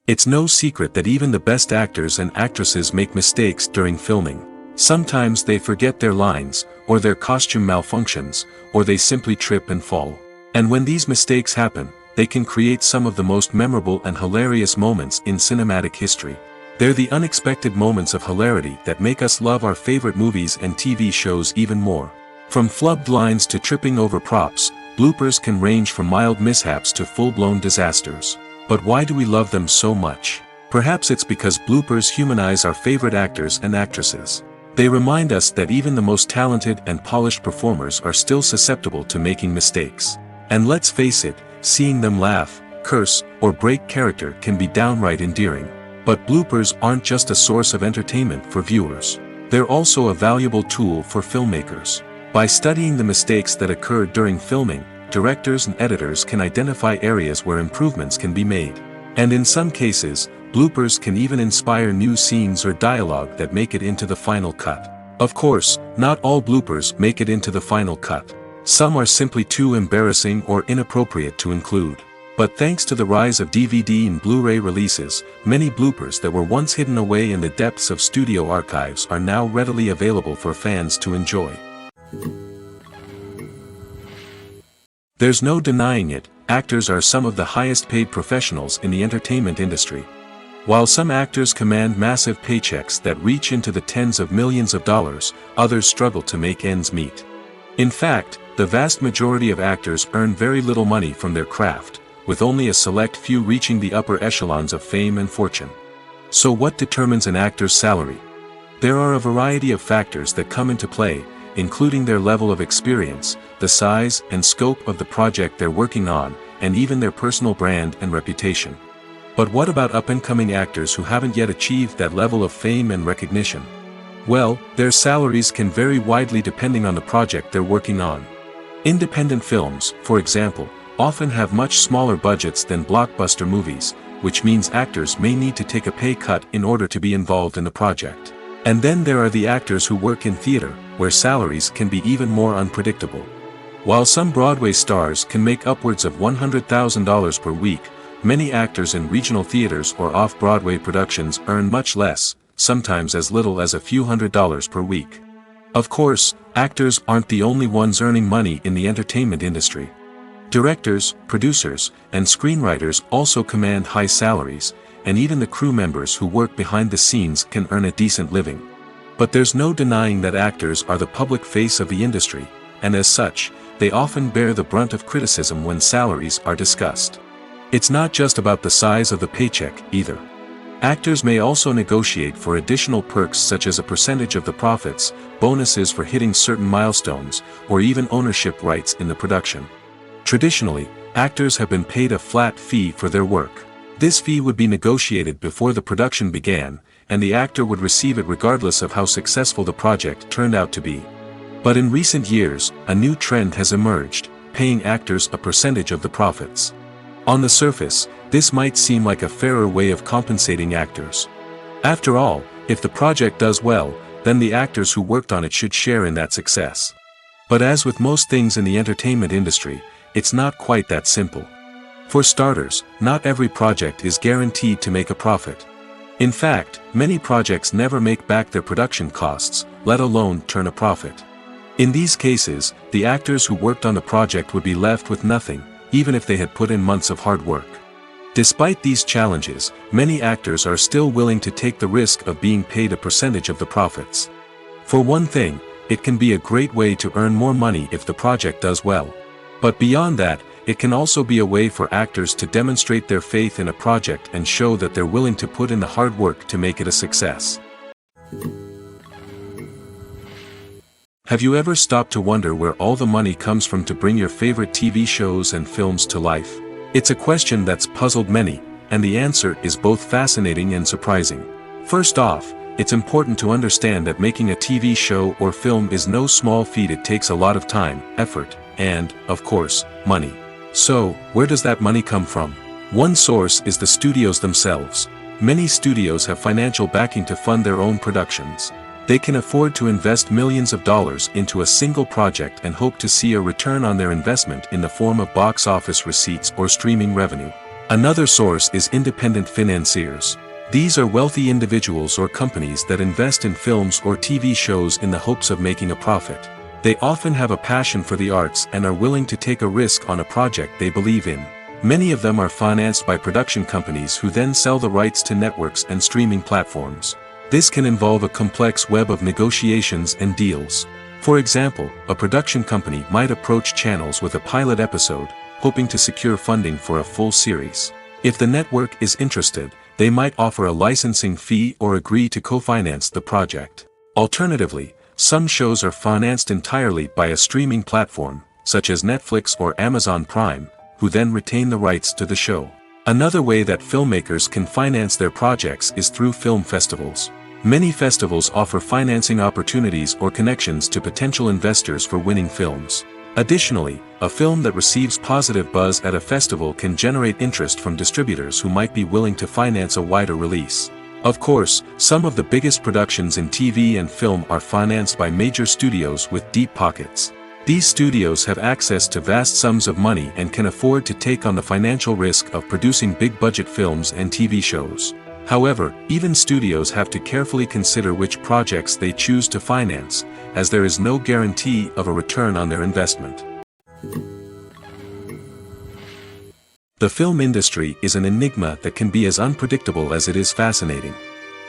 Speaker 1: It's no secret that even the best actors and actresses make mistakes during filming. Sometimes they forget their lines, or their costume malfunctions, or they simply trip and fall. And when these mistakes happen, they can create some of the most memorable and hilarious moments in cinematic history. They're the unexpected moments of hilarity that make us love our favorite movies and TV shows even more. From flubbed lines to tripping over props, bloopers can range from mild mishaps to full-blown disasters. But why do we love them so much? Perhaps it's because bloopers humanize our favorite actors and actresses. They remind us that even the most talented and polished performers are still susceptible to making mistakes. And let's face it, seeing them laugh, curse, or break character can be downright endearing. But bloopers aren't just a source of entertainment for viewers. They're also a valuable tool for filmmakers. By studying the mistakes that occurred during filming, directors and editors can identify areas where improvements can be made. And in some cases, bloopers can even inspire new scenes or dialogue that make it into the final cut. Of course, not all bloopers make it into the final cut. Some are simply too embarrassing or inappropriate to include. But thanks to the rise of DVD and Blu-ray releases, many bloopers that were once hidden away in the depths of studio archives are now readily available for fans to enjoy. There's no denying it, actors are some of the highest paid professionals in the entertainment industry. While some actors command massive paychecks that reach into the tens of millions of dollars, others struggle to make ends meet. In fact, the vast majority of actors earn very little money from their craft, with only a select few reaching the upper echelons of fame and fortune. So what determines an actor's salary? There are a variety of factors that come into play, including their level of experience, the size and scope of the project they're working on, and even their personal brand and reputation. But what about up-and-coming actors who haven't yet achieved that level of fame and recognition? Well, their salaries can vary widely depending on the project they're working on. Independent films, for example, often have much smaller budgets than blockbuster movies, which means actors may need to take a pay cut in order to be involved in the project. And then there are the actors who work in theater, where salaries can be even more unpredictable. While some Broadway stars can make upwards of $100,000 per week, many actors in regional theaters or off-Broadway productions earn much less, sometimes as little as a few $100s per week. Of course, actors aren't the only ones earning money in the entertainment industry. Directors, producers, and screenwriters also command high salaries, and even the crew members who work behind the scenes can earn a decent living. But there's no denying that actors are the public face of the industry, and as such, they often bear the brunt of criticism when salaries are discussed. It's not just about the size of the paycheck, either. Actors may also negotiate for additional perks such as a percentage of the profits, bonuses for hitting certain milestones, or even ownership rights in the production. Traditionally, actors have been paid a flat fee for their work. This fee would be negotiated before the production began, and the actor would receive it regardless of how successful the project turned out to be. But in recent years, a new trend has emerged, paying actors a percentage of the profits. On the surface, this might seem like a fairer way of compensating actors. After all, if the project does well, then the actors who worked on it should share in that success. But as with most things in the entertainment industry, it's not quite that simple. For starters, not every project is guaranteed to make a profit. In fact, many projects never make back their production costs, let alone turn a profit. In these cases, the actors who worked on the project would be left with nothing, even if they had put in months of hard work. Despite these challenges, many actors are still willing to take the risk of being paid a percentage of the profits. For one thing, it can be a great way to earn more money if the project does well. But beyond that, it can also be a way for actors to demonstrate their faith in a project and show that they're willing to put in the hard work to make it a success. Have you ever stopped to wonder where all the money comes from to bring your favorite TV shows and films to life? It's a question that's puzzled many, and the answer is both fascinating and surprising. First off, it's important to understand that making a TV show or film is no small feat. It takes a lot of time, effort, and, of course, money. So, where does that money come from? One source is the studios themselves. Many studios have financial backing to fund their own productions. They can afford to invest millions of dollars into a single project and hope to see a return on their investment in the form of box office receipts or streaming revenue. Another source is independent financiers. These are wealthy individuals or companies that invest in films or TV shows in the hopes of making a profit. They often have a passion for the arts and are willing to take a risk on a project they believe in. Many of them are financed by production companies who then sell the rights to networks and streaming platforms. This can involve a complex web of negotiations and deals. For example, a production company might approach channels with a pilot episode, hoping to secure funding for a full series. If the network is interested, they might offer a licensing fee or agree to co-finance the project. Alternatively, some shows are financed entirely by a streaming platform, such as Netflix or Amazon Prime, who then retain the rights to the show. Another way that filmmakers can finance their projects is through film festivals. Many festivals offer financing opportunities or connections to potential investors for winning films. Additionally, a film that receives positive buzz at a festival can generate interest from distributors who might be willing to finance a wider release. Of course, some of the biggest productions in TV and film are financed by major studios with deep pockets. These studios have access to vast sums of money and can afford to take on the financial risk of producing big-budget films and TV shows. However, even studios have to carefully consider which projects they choose to finance, as there is no guarantee of a return on their investment. The film industry is an enigma that can be as unpredictable as it is fascinating.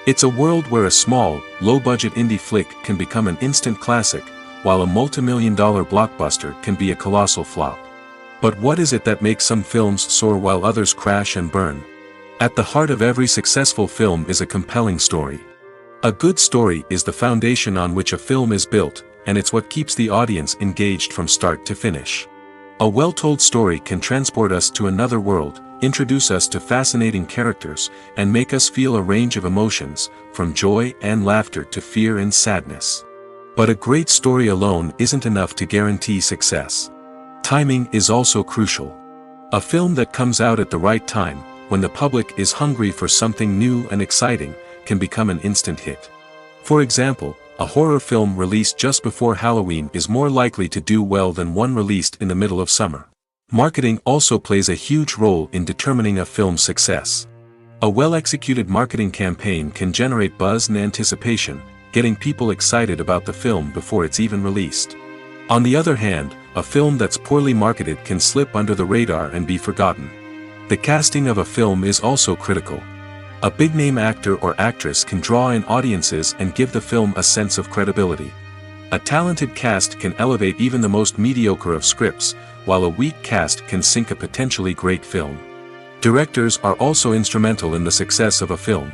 Speaker 1: It's a world where a small, low-budget indie flick can become an instant classic, while a multi-million-dollar blockbuster can be a colossal flop. But what is it that makes some films soar while others crash and burn? At the heart of every successful film is a compelling story. A good story is the foundation on which a film is built, and it's what keeps the audience engaged from start to finish. A well-told story can transport us to another world, introduce us to fascinating characters, and make us feel a range of emotions, from joy and laughter to fear and sadness. But a great story alone isn't enough to guarantee success. Timing is also crucial. A film that comes out at the right time, when the public is hungry for something new and exciting, can become an instant hit. For example, a horror film released just before Halloween is more likely to do well than one released in the middle of summer. Marketing also plays a huge role in determining a film's success. A well-executed marketing campaign can generate buzz and anticipation, getting people excited about the film before it's even released. On the other hand, a film that's poorly marketed can slip under the radar and be forgotten. The casting of a film is also critical. A big-name actor or actress can draw in audiences and give the film a sense of credibility. A talented cast can elevate even the most mediocre of scripts, while a weak cast can sink a potentially great film. Directors are also instrumental in the success of a film.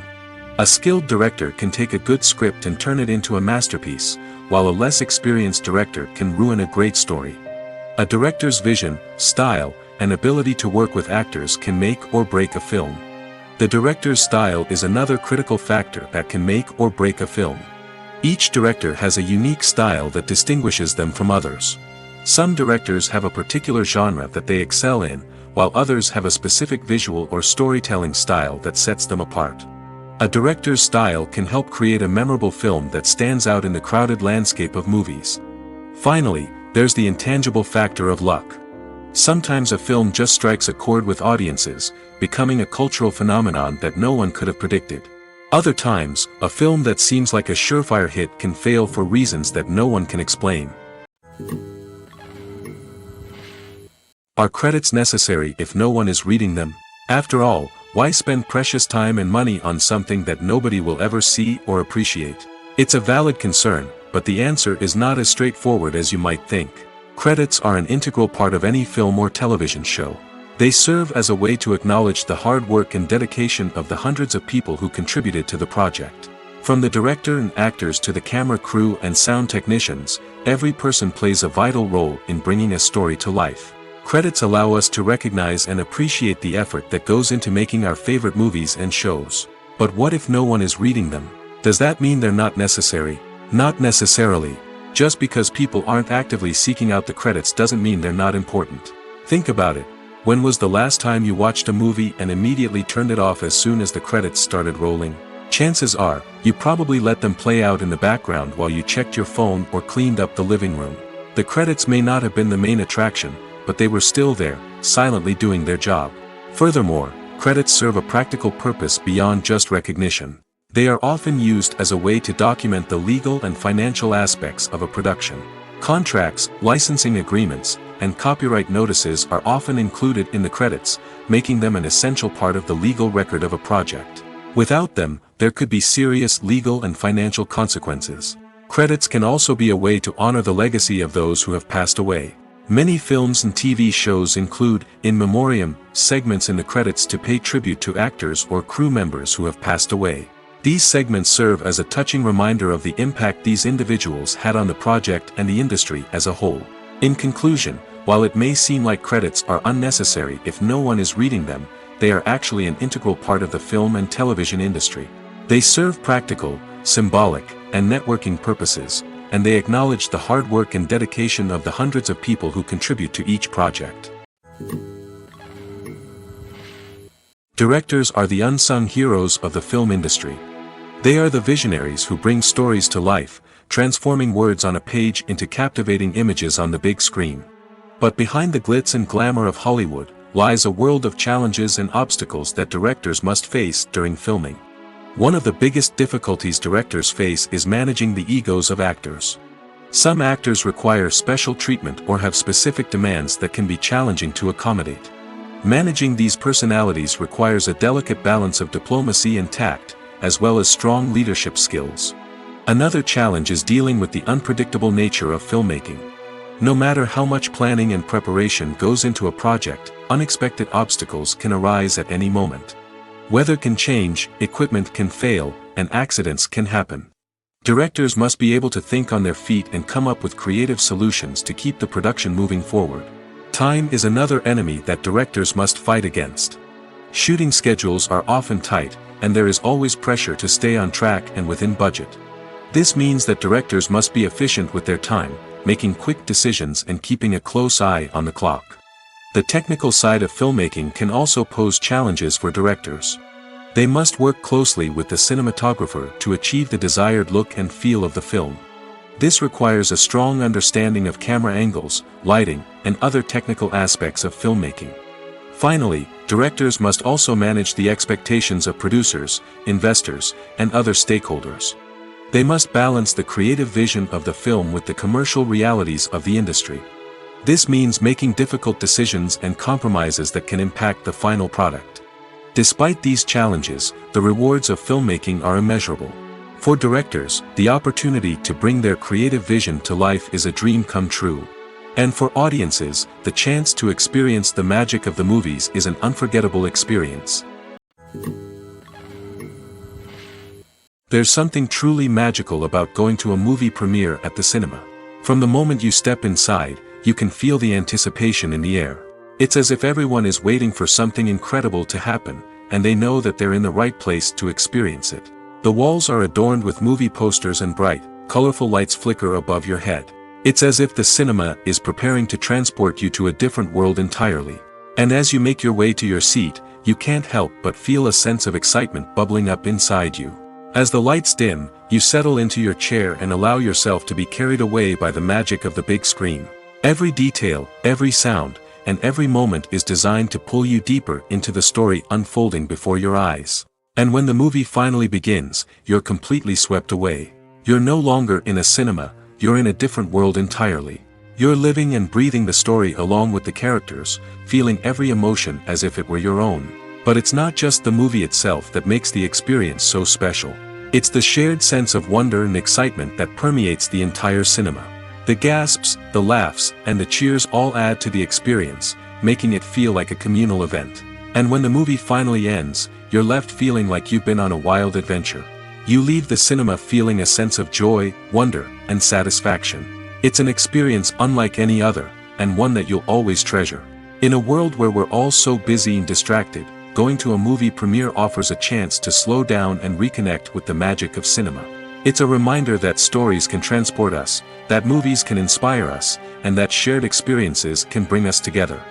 Speaker 1: A skilled director can take a good script and turn it into a masterpiece, while a less experienced director can ruin a great story. A director's vision, style, and ability to work with actors can make or break a film. The director's style is another critical factor that can make or break a film. Each director has a unique style that distinguishes them from others. Some directors have a particular genre that they excel in, while others have a specific visual or storytelling style that sets them apart. A director's style can help create a memorable film that stands out in the crowded landscape of movies. Finally, there's the intangible factor of luck. Sometimes a film just strikes a chord with audiences, becoming a cultural phenomenon that no one could have predicted. Other times, a film that seems like a surefire hit can fail for reasons that no one can explain. Are credits necessary if no one is reading them? After all, why spend precious time and money on something that nobody will ever see or appreciate? It's a valid concern, but the answer is not as straightforward as you might think. Credits are an integral part of any film or television show. They serve as a way to acknowledge the hard work and dedication of the hundreds of people who contributed to the project. From the director and actors to the camera crew and sound technicians, every person plays a vital role in bringing a story to life. Credits allow us to recognize and appreciate the effort that goes into making our favorite movies and shows. But what if no one is reading them? Does that mean they're not necessary? Not necessarily. Just because people aren't actively seeking out the credits doesn't mean they're not important. Think about it. When was the last time you watched a movie and immediately turned it off as soon as the credits started rolling? Chances are, you probably let them play out in the background while you checked your phone or cleaned up the living room. The credits may not have been the main attraction, but they were still there, silently doing their job. Furthermore, credits serve a practical purpose beyond just recognition. They are often used as a way to document the legal and financial aspects of a production. Contracts, licensing agreements, and copyright notices are often included in the credits, making them an essential part of the legal record of a project. Without them, there could be serious legal and financial consequences. Credits can also be a way to honor the legacy of those who have passed away. Many films and TV shows include, in memoriam, segments in the credits to pay tribute to actors or crew members who have passed away. These segments serve as a touching reminder of the impact these individuals had on the project and the industry as a whole. In conclusion, while it may seem like credits are unnecessary if no one is reading them, they are actually an integral part of the film and television industry. They serve practical, symbolic, and networking purposes, and they acknowledge the hard work and dedication of the hundreds of people who contribute to each project. Directors are the unsung heroes of the film industry. They are the visionaries who bring stories to life, transforming words on a page into captivating images on the big screen. But behind the glitz and glamour of Hollywood, lies a world of challenges and obstacles that directors must face during filming. One of the biggest difficulties directors face is managing the egos of actors. Some actors require special treatment or have specific demands that can be challenging to accommodate. Managing these personalities requires a delicate balance of diplomacy and tact, as well as strong leadership skills. Another challenge is dealing with the unpredictable nature of filmmaking. No matter how much planning and preparation goes into a project, unexpected obstacles can arise at any moment. Weather can change, equipment can fail, and accidents can happen. Directors must be able to think on their feet and come up with creative solutions to keep the production moving forward. Time is another enemy that directors must fight against. Shooting schedules are often tight, and there is always pressure to stay on track and within budget. This means that directors must be efficient with their time, making quick decisions and keeping a close eye on the clock. The technical side of filmmaking can also pose challenges for directors. They must work closely with the cinematographer to achieve the desired look and feel of the film. This requires a strong understanding of camera angles, lighting, and other technical aspects of filmmaking. Finally, directors must also manage the expectations of producers, investors, and other stakeholders. They must balance the creative vision of the film with the commercial realities of the industry. This means making difficult decisions and compromises that can impact the final product. Despite these challenges, the rewards of filmmaking are immeasurable. For directors, the opportunity to bring their creative vision to life is a dream come true. And for audiences, the chance to experience the magic of the movies is an unforgettable experience. There's something truly magical about going to a movie premiere at the cinema. From the moment you step inside, you can feel the anticipation in the air. It's as if everyone is waiting for something incredible to happen, and they know that they're in the right place to experience it. The walls are adorned with movie posters and bright, colorful lights flicker above your head. It's as if the cinema is preparing to transport you to a different world entirely. And as you make your way to your seat, you can't help but feel a sense of excitement bubbling up inside you. As the lights dim, you settle into your chair and allow yourself to be carried away by the magic of the big screen. Every detail, every sound, and every moment is designed to pull you deeper into the story unfolding before your eyes. And when the movie finally begins, you're completely swept away. You're no longer in a cinema, you're in a different world entirely. You're living and breathing the story along with the characters, feeling every emotion as if it were your own. But it's not just the movie itself that makes the experience so special. It's the shared sense of wonder and excitement that permeates the entire cinema. The gasps, the laughs, and the cheers all add to the experience, making it feel like a communal event. And when the movie finally ends, you're left feeling like you've been on a wild adventure. You leave the cinema feeling a sense of joy, wonder, and satisfaction. It's an experience unlike any other, and one that you'll always treasure. In a world where we're all so busy and distracted, going to a movie premiere offers a chance to slow down and reconnect with the magic of cinema. It's a reminder that stories can transport us, that movies can inspire us, and that shared experiences can bring us together.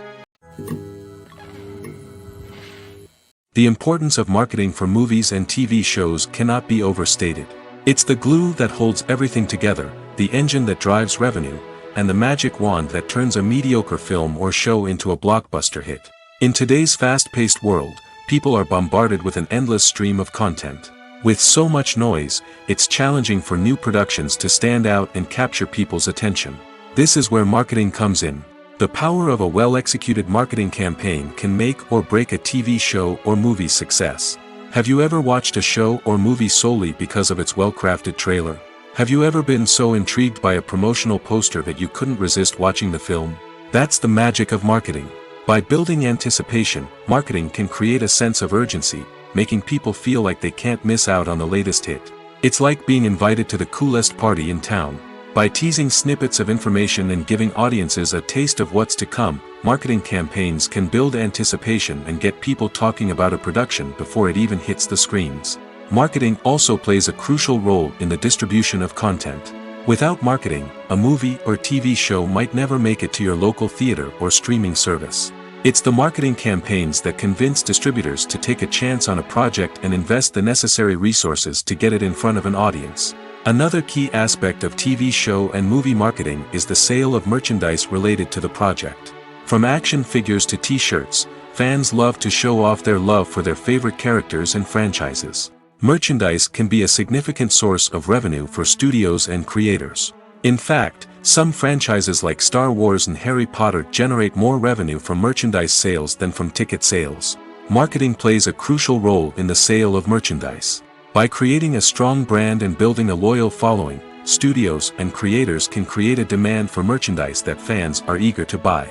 Speaker 1: The importance of marketing for movies and TV shows cannot be overstated. It's the glue that holds everything together, the engine that drives revenue, and the magic wand that turns a mediocre film or show into a blockbuster hit. In today's fast-paced world, people are bombarded with an endless stream of content. With so much noise, it's challenging for new productions to stand out and capture people's attention. This is where marketing comes in. The power of a well-executed marketing campaign can make or break a TV show or movie's success. Have you ever watched a show or movie solely because of its well-crafted trailer? Have you ever been so intrigued by a promotional poster that you couldn't resist watching the film? That's the magic of marketing. By building anticipation, marketing can create a sense of urgency, making people feel like they can't miss out on the latest hit. It's like being invited to the coolest party in town. By teasing snippets of information and giving audiences a taste of what's to come, marketing campaigns can build anticipation and get people talking about a production before it even hits the screens. Marketing also plays a crucial role in the distribution of content. Without marketing, a movie or TV show might never make it to your local theater or streaming service. It's the marketing campaigns that convince distributors to take a chance on a project and invest the necessary resources to get it in front of an audience. Another key aspect of TV show and movie marketing is the sale of merchandise related to the project. From action figures to t-shirts, fans love to show off their love for their favorite characters and franchises. Merchandise can be a significant source of revenue for studios and creators. In fact, some franchises like Star Wars and Harry Potter generate more revenue from merchandise sales than from ticket sales. Marketing plays a crucial role in the sale of merchandise. By creating a strong brand and building a loyal following, studios and creators can create a demand for merchandise that fans are eager to buy.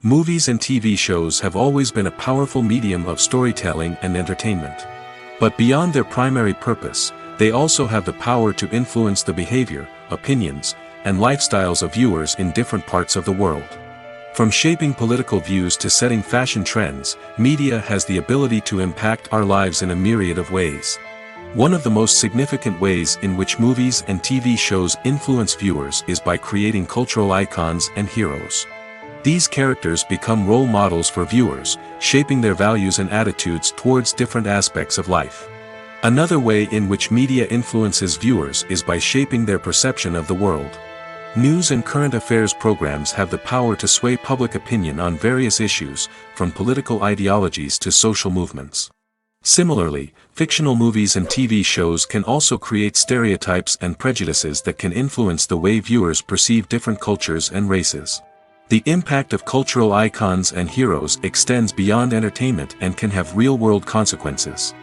Speaker 1: Movies and TV shows have always been a powerful medium of storytelling and entertainment. But beyond their primary purpose, they also have the power to influence the behavior, opinions, and lifestyles of viewers in different parts of the world. From shaping political views to setting fashion trends, media has the ability to impact our lives in a myriad of ways. One of the most significant ways in which movies and TV shows influence viewers is by creating cultural icons and heroes. These characters become role models for viewers, shaping their values and attitudes towards different aspects of life. Another way in which media influences viewers is by shaping their perception of the world. News and current affairs programs have the power to sway public opinion on various issues, from political ideologies to social movements. Similarly, fictional movies and TV shows can also create stereotypes and prejudices that can influence the way viewers perceive different cultures and races. The impact of cultural icons and heroes extends beyond entertainment and can have real-world consequences.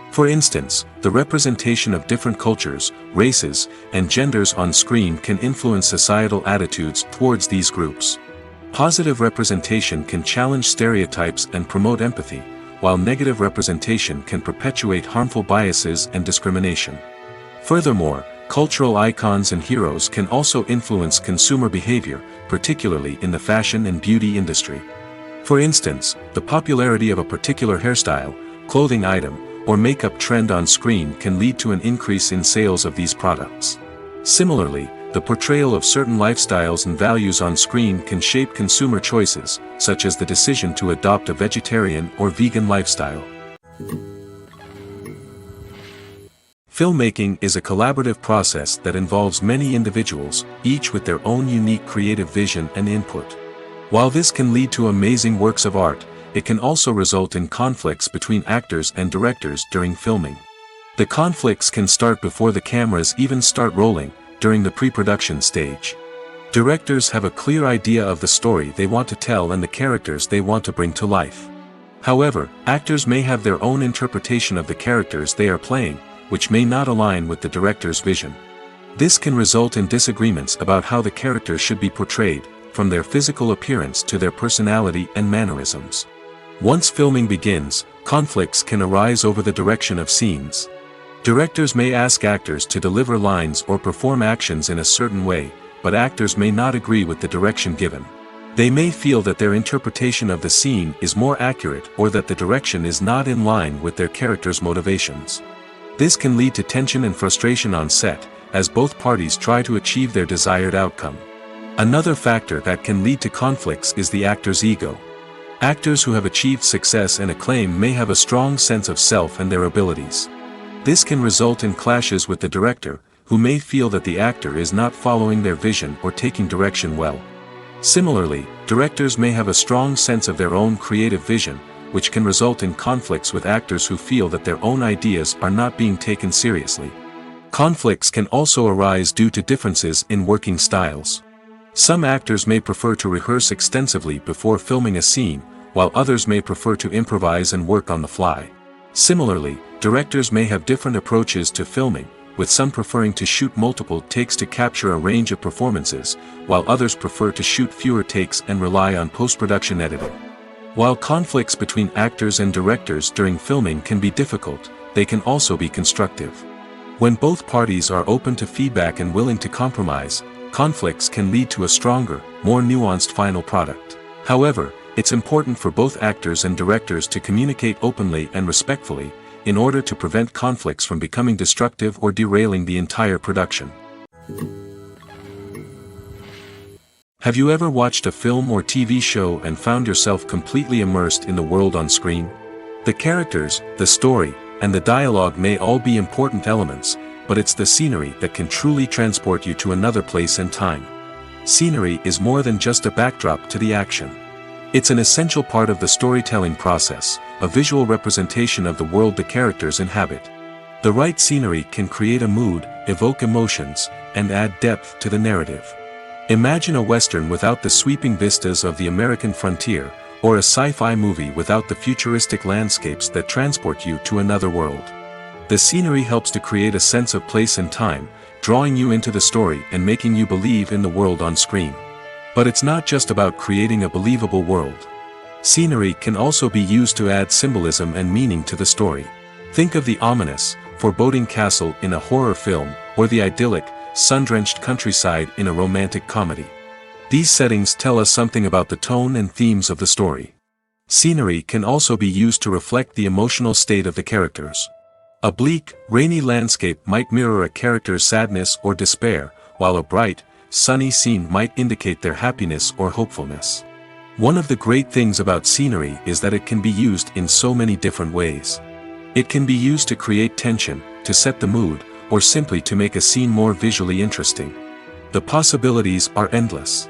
Speaker 1: For instance, the representation of different cultures, races, and genders on screen can influence societal attitudes towards these groups. Positive representation can challenge stereotypes and promote empathy, while negative representation can perpetuate harmful biases and discrimination. Furthermore, cultural icons and heroes can also influence consumer behavior, particularly in the fashion and beauty industry. For instance, the popularity of a particular hairstyle, clothing item, or makeup trend on screen can lead to an increase in sales of these products. Similarly, the portrayal of certain lifestyles and values on screen can shape consumer choices, such as the decision to adopt a vegetarian or vegan lifestyle. Filmmaking is a collaborative process that involves many individuals, each with their own unique creative vision and input. While this can lead to amazing works of art, it can also result in conflicts between actors and directors during filming. The conflicts can start before the cameras even start rolling, during the pre-production stage. Directors have a clear idea of the story they want to tell and the characters they want to bring to life. However, actors may have their own interpretation of the characters they are playing, which may not align with the director's vision. This can result in disagreements about how the characters should be portrayed, from their physical appearance to their personality and mannerisms. Once filming begins, conflicts can arise over the direction of scenes. Directors may ask actors to deliver lines or perform actions in a certain way, but actors may not agree with the direction given. They may feel that their interpretation of the scene is more accurate or that the direction is not in line with their character's motivations. This can lead to tension and frustration on set, as both parties try to achieve their desired outcome. Another factor that can lead to conflicts is the actor's ego. Actors who have achieved success and acclaim may have a strong sense of self and their abilities. This can result in clashes with the director, who may feel that the actor is not following their vision or taking direction well. Similarly, directors may have a strong sense of their own creative vision, which can result in conflicts with actors who feel that their own ideas are not being taken seriously. Conflicts can also arise due to differences in working styles. Some actors may prefer to rehearse extensively before filming a scene, while others may prefer to improvise and work on the fly. Similarly, directors may have different approaches to filming, with some preferring to shoot multiple takes to capture a range of performances, while others prefer to shoot fewer takes and rely on post-production editing. While conflicts between actors and directors during filming can be difficult, they can also be constructive. When both parties are open to feedback and willing to compromise, conflicts can lead to a stronger, more nuanced final product. However, it's important for both actors and directors to communicate openly and respectfully, in order to prevent conflicts from becoming destructive or derailing the entire production. Have you ever watched a film or TV show and found yourself completely immersed in the world on screen? The characters, the story, and the dialogue may all be important elements, but it's the scenery that can truly transport you to another place and time. Scenery is more than just a backdrop to the action. It's an essential part of the storytelling process, a visual representation of the world the characters inhabit. The right scenery can create a mood, evoke emotions, and add depth to the narrative. Imagine a Western without the sweeping vistas of the American frontier, or a sci-fi movie without the futuristic landscapes that transport you to another world. The scenery helps to create a sense of place and time, drawing you into the story and making you believe in the world on screen. But it's not just about creating a believable world. Scenery can also be used to add symbolism and meaning to the story. Think of the ominous, foreboding castle in a horror film, or the idyllic, sun-drenched countryside in a romantic comedy. These settings tell us something about the tone and themes of the story. Scenery can also be used to reflect the emotional state of the characters. A bleak, rainy landscape might mirror a character's sadness or despair, while a bright, sunny scene might indicate their happiness or hopefulness. One of the great things about scenery is that it can be used in so many different ways. It can be used to create tension, to set the mood, or simply to make a scene more visually interesting. The possibilities are endless.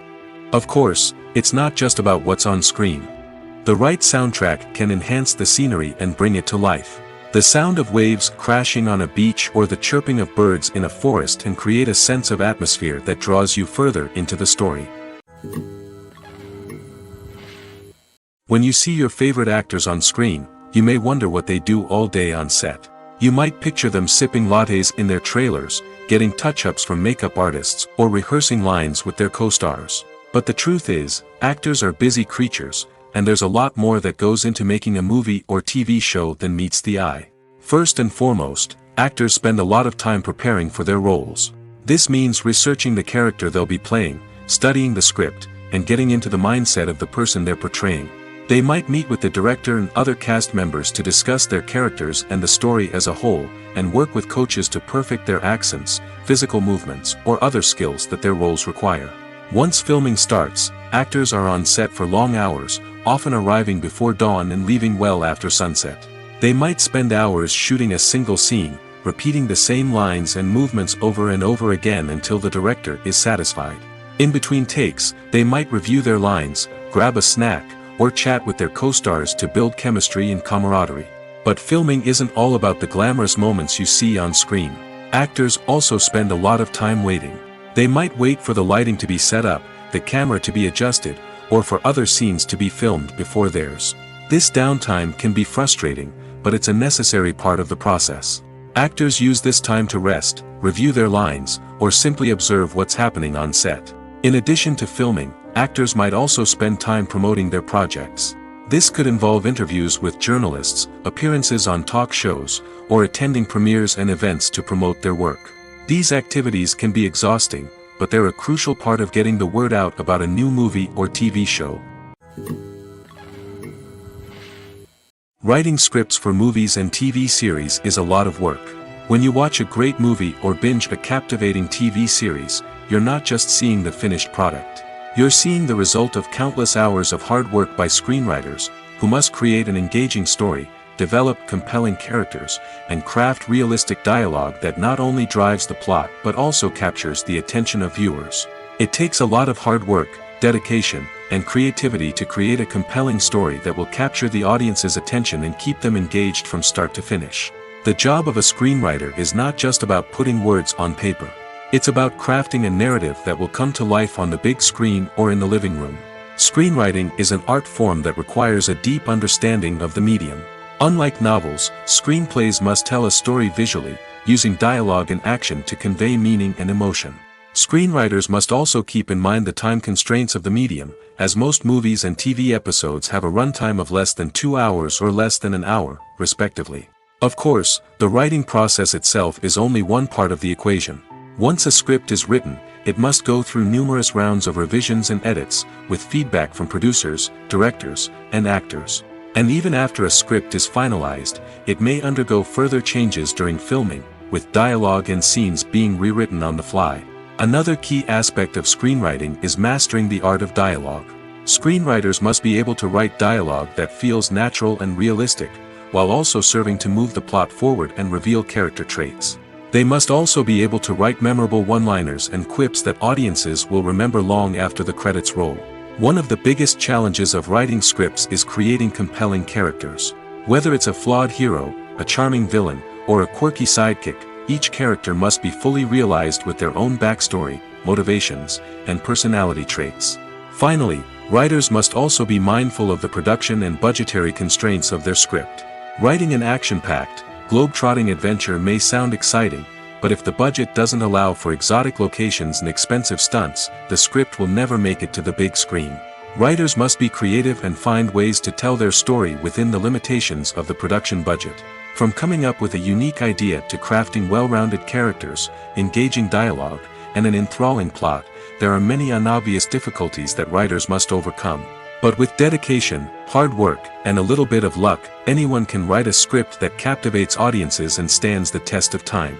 Speaker 1: Of course, it's not just about what's on screen. The right soundtrack can enhance the scenery and bring it to life. The sound of waves crashing on a beach or the chirping of birds in a forest can create a sense of atmosphere that draws you further into the story. When you see your favorite actors on screen, you may wonder what they do all day on set. You might picture them sipping lattes in their trailers, getting touch-ups from makeup artists, or rehearsing lines with their co-stars. But the truth is, actors are busy creatures, and there's a lot more that goes into making a movie or TV show than meets the eye. First and foremost, actors spend a lot of time preparing for their roles. This means researching the character they'll be playing, studying the script, and getting into the mindset of the person they're portraying. They might meet with the director and other cast members to discuss their characters and the story as a whole, and work with coaches to perfect their accents, physical movements, or other skills that their roles require. Once filming starts, actors are on set for long hours, often arriving before dawn and leaving well after sunset. They might spend hours shooting a single scene, repeating the same lines and movements over and over again until the director is satisfied. In between takes, they might review their lines, grab a snack, or chat with their co-stars to build chemistry and camaraderie. But filming isn't all about the glamorous moments you see on screen. Actors also spend a lot of time waiting. They might wait for the lighting to be set up, the camera to be adjusted, or for other scenes to be filmed before theirs. This downtime can be frustrating, but it's a necessary part of the process. Actors use this time to rest, review their lines, or simply observe what's happening on set. In addition to filming, actors might also spend time promoting their projects. This could involve interviews with journalists, appearances on talk shows, or attending premieres and events to promote their work. These activities can be exhausting, but they're a crucial part of getting the word out about a new movie or TV show. Writing scripts for movies and TV series is a lot of work. When you watch a great movie or binge a captivating TV series, you're not just seeing the finished product. You're seeing the result of countless hours of hard work by screenwriters, who must create an engaging story, develop compelling characters, and craft realistic dialogue that not only drives the plot but also captures the attention of viewers. It takes a lot of hard work, dedication, and creativity to create a compelling story that will capture the audience's attention and keep them engaged from start to finish. The job of a screenwriter is not just about putting words on paper. It's about crafting a narrative that will come to life on the big screen or in the living room. Screenwriting is an art form that requires a deep understanding of the medium. Unlike novels, screenplays must tell a story visually, using dialogue and action to convey meaning and emotion. Screenwriters must also keep in mind the time constraints of the medium, as most movies and TV episodes have a runtime of less than 2 hours or less than an hour, respectively. Of course, the writing process itself is only one part of the equation. Once a script is written, it must go through numerous rounds of revisions and edits, with feedback from producers, directors, and actors. And even after a script is finalized, it may undergo further changes during filming, with dialogue and scenes being rewritten on the fly. Another key aspect of screenwriting is mastering the art of dialogue. Screenwriters must be able to write dialogue that feels natural and realistic, while also serving to move the plot forward and reveal character traits. They must also be able to write memorable one-liners and quips that audiences will remember long after the credits roll. One of the biggest challenges of writing scripts is creating compelling characters. Whether it's a flawed hero, a charming villain, or a quirky sidekick, each character must be fully realized with their own backstory, motivations, and personality traits. Finally, writers must also be mindful of the production and budgetary constraints of their script. Writing an action-packed, globe-trotting adventure may sound exciting, but if the budget doesn't allow for exotic locations and expensive stunts, the script will never make it to the big screen. Writers must be creative and find ways to tell their story within the limitations of the production budget. From coming up with a unique idea to crafting well-rounded characters, engaging dialogue, and an enthralling plot, there are many unobvious difficulties that writers must overcome. But with dedication, hard work, and a little bit of luck, anyone can write a script that captivates audiences and stands the test of time.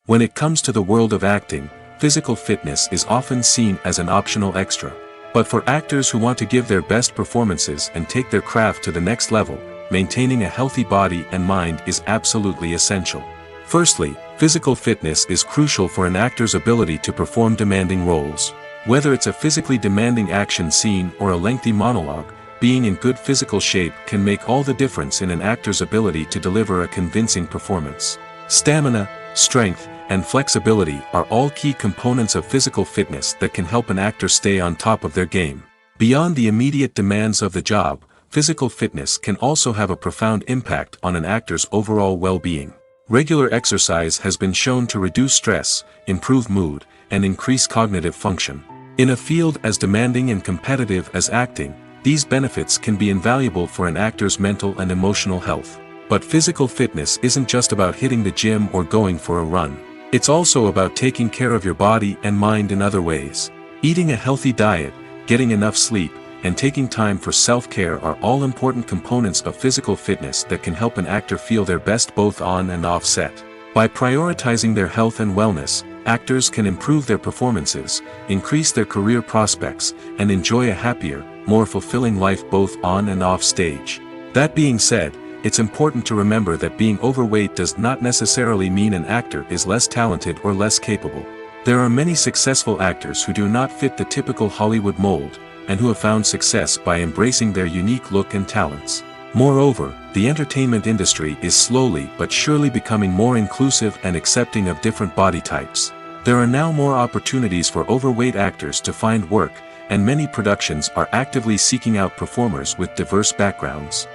Speaker 1: When it comes to the world of acting, physical fitness is often seen as an optional extra. But for actors who want to give their best performances and take their craft to the next level, maintaining a healthy body and mind is absolutely essential. Firstly, physical fitness is crucial for an actor's ability to perform demanding roles. Whether it's a physically demanding action scene or a lengthy monologue, being in good physical shape can make all the difference in an actor's ability to deliver a convincing performance. Stamina, strength, and flexibility are all key components of physical fitness that can help an actor stay on top of their game. Beyond the immediate demands of the job, physical fitness can also have a profound impact on an actor's overall well-being. Regular exercise has been shown to reduce stress, improve mood, and increase cognitive function. In a field as demanding and competitive as acting, these benefits can be invaluable for an actor's mental and emotional health. But physical fitness isn't just about hitting the gym or going for a run. It's also about taking care of your body and mind in other ways. Eating a healthy diet, getting enough sleep, and taking time for self-care are all important components of physical fitness that can help an actor feel their best both on and off set. By prioritizing their health and wellness, actors can improve their performances, increase their career prospects, and enjoy a happier, more fulfilling life both on and off stage. That being said, it's important to remember that being overweight does not necessarily mean an actor is less talented or less capable. There are many successful actors who do not fit the typical Hollywood mold, and who have found success by embracing their unique look and talents. Moreover, the entertainment industry is slowly but surely becoming more inclusive and accepting of different body types. There are now more opportunities for overweight actors to find work, and many productions are actively seeking out performers with diverse backgrounds.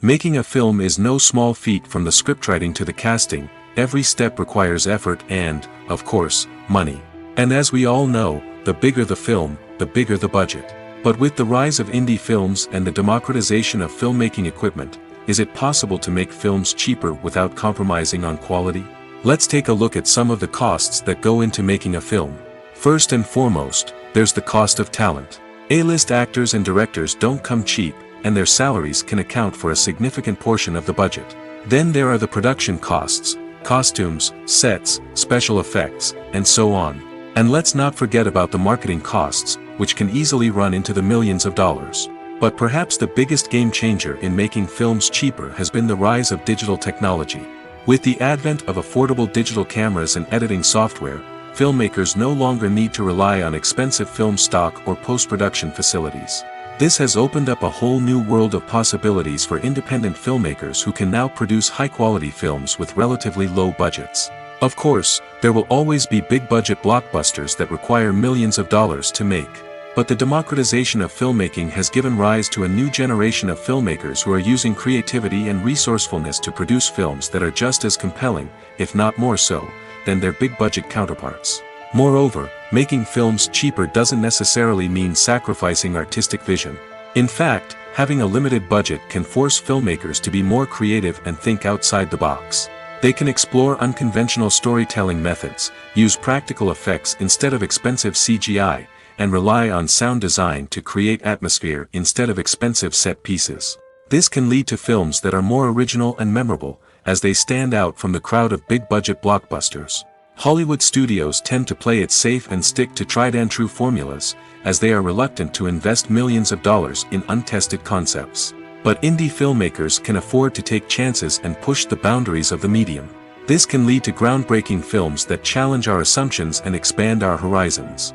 Speaker 1: Making a film is no small feat. From the scriptwriting to the casting, every step requires effort and, of course, money. And as we all know, the bigger the film, the bigger the budget. But with the rise of indie films and the democratization of filmmaking equipment, is it possible to make films cheaper without compromising on quality? Let's take a look at some of the costs that go into making a film. First and foremost, there's the cost of talent. A-list actors and directors don't come cheap, and their salaries can account for a significant portion of the budget. Then there are the production costs, costumes, sets, special effects, and so on. And let's not forget about the marketing costs, which can easily run into the millions of dollars. But perhaps the biggest game changer in making films cheaper has been the rise of digital technology. With the advent of affordable digital cameras and editing software, filmmakers no longer need to rely on expensive film stock or post-production facilities. This has opened up a whole new world of possibilities for independent filmmakers who can now produce high-quality films with relatively low budgets. Of course, there will always be big-budget blockbusters that require millions of dollars to make. But the democratization of filmmaking has given rise to a new generation of filmmakers who are using creativity and resourcefulness to produce films that are just as compelling, if not more so, than their big-budget counterparts. Moreover, making films cheaper doesn't necessarily mean sacrificing artistic vision. In fact, having a limited budget can force filmmakers to be more creative and think outside the box. They can explore unconventional storytelling methods, use practical effects instead of expensive CGI, and rely on sound design to create atmosphere instead of expensive set pieces. This can lead to films that are more original and memorable, as they stand out from the crowd of big-budget blockbusters. Hollywood studios tend to play it safe and stick to tried-and-true formulas, as they are reluctant to invest millions of dollars in untested concepts. But indie filmmakers can afford to take chances and push the boundaries of the medium. This can lead to groundbreaking films that challenge our assumptions and expand our horizons.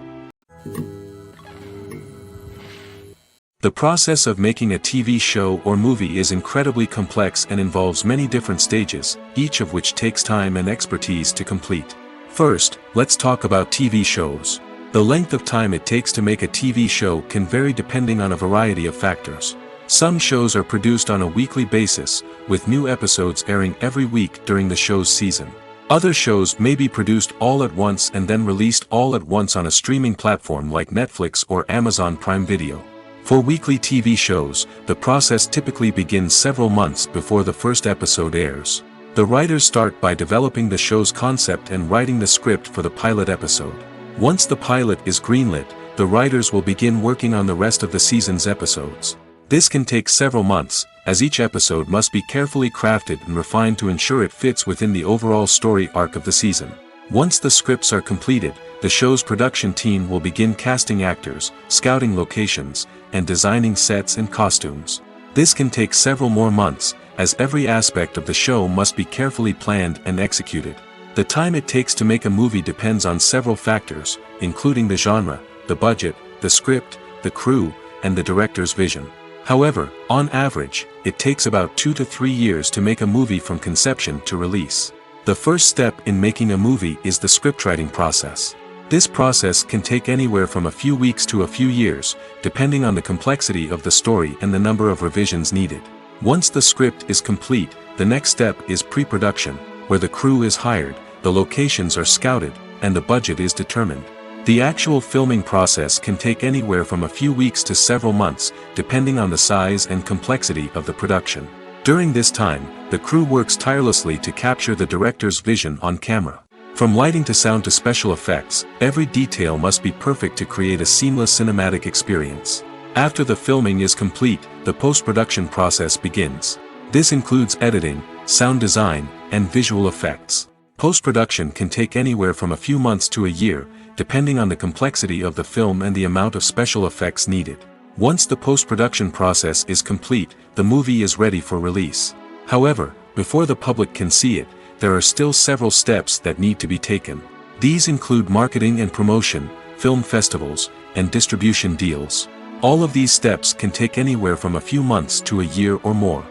Speaker 1: The process of making a TV show or movie is incredibly complex and involves many different stages, each of which takes time and expertise to complete. First, let's talk about TV shows. The length of time it takes to make a TV show can vary depending on a variety of factors. Some shows are produced on a weekly basis, with new episodes airing every week during the show's season. Other shows may be produced all at once and then released all at once on a streaming platform like Netflix or Amazon Prime Video. For weekly TV shows, the process typically begins several months before the first episode airs. The writers start by developing the show's concept and writing the script for the pilot episode. Once the pilot is greenlit, the writers will begin working on the rest of the season's episodes. This can take several months, as each episode must be carefully crafted and refined to ensure it fits within the overall story arc of the season. Once the scripts are completed, the show's production team will begin casting actors, scouting locations, and designing sets and costumes. This can take several more months, as every aspect of the show must be carefully planned and executed. The time it takes to make a movie depends on several factors, including the genre, the budget, the script, the crew, and the director's vision. However, on average, it takes about 2 to 3 years to make a movie from conception to release. The first step in making a movie is the scriptwriting process. This process can take anywhere from a few weeks to a few years, depending on the complexity of the story and the number of revisions needed. Once the script is complete, the next step is pre-production, where the crew is hired, the locations are scouted, and the budget is determined. The actual filming process can take anywhere from a few weeks to several months, depending on the size and complexity of the production. During this time, the crew works tirelessly to capture the director's vision on camera. From lighting to sound to special effects, every detail must be perfect to create a seamless cinematic experience. After the filming is complete, the post-production process begins. This includes editing, sound design, and visual effects. Post-production can take anywhere from a few months to a year, depending on the complexity of the film and the amount of special effects needed. Once the post-production process is complete, the movie is ready for release. However, before the public can see it, there are still several steps that need to be taken. These include marketing and promotion, film festivals, and distribution deals. All of these steps can take anywhere from a few months to a year or more.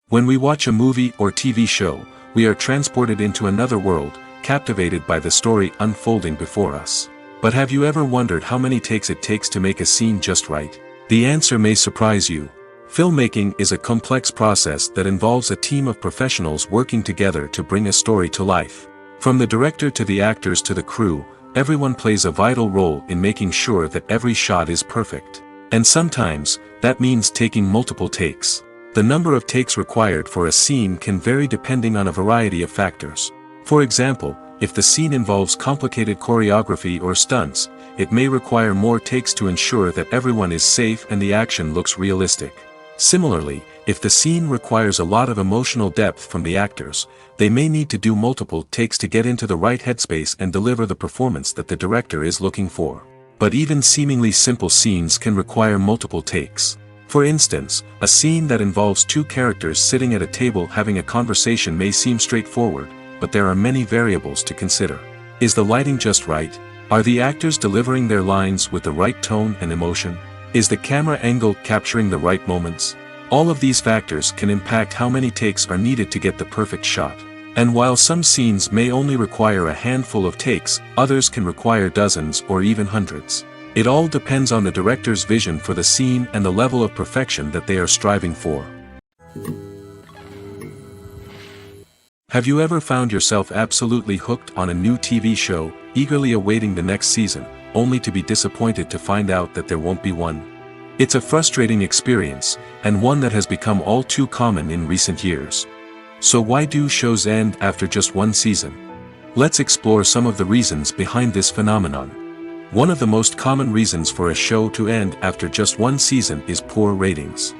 Speaker 1: When we watch a movie or TV show, we are transported into another world, captivated by the story unfolding before us. But have you ever wondered how many takes it takes to make a scene just right? The answer may surprise you. Filmmaking is a complex process that involves a team of professionals working together to bring a story to life. From the director to the actors to the crew, everyone plays a vital role in making sure that every shot is perfect. And sometimes, that means taking multiple takes. The number of takes required for a scene can vary depending on a variety of factors. For example, if the scene involves complicated choreography or stunts, it may require more takes to ensure that everyone is safe and the action looks realistic. Similarly, if the scene requires a lot of emotional depth from the actors, they may need to do multiple takes to get into the right headspace and deliver the performance that the director is looking for. But even seemingly simple scenes can require multiple takes. For instance, a scene that involves two characters sitting at a table having a conversation may seem straightforward, but there are many variables to consider. Is the lighting just right? Are the actors delivering their lines with the right tone and emotion? Is the camera angle capturing the right moments? All of these factors can impact how many takes are needed to get the perfect shot. And while some scenes may only require a handful of takes, others can require dozens or even hundreds. It all depends on the director's vision for the scene and the level of perfection that they are striving for. Have you ever found yourself absolutely hooked on a new TV show, eagerly awaiting the next season, only to be disappointed to find out that there won't be one? It's a frustrating experience, and one that has become all too common in recent years. So why do shows end after just one season? Let's explore some of the reasons behind this phenomenon. One of the most common reasons for a show to end after just one season is poor ratings.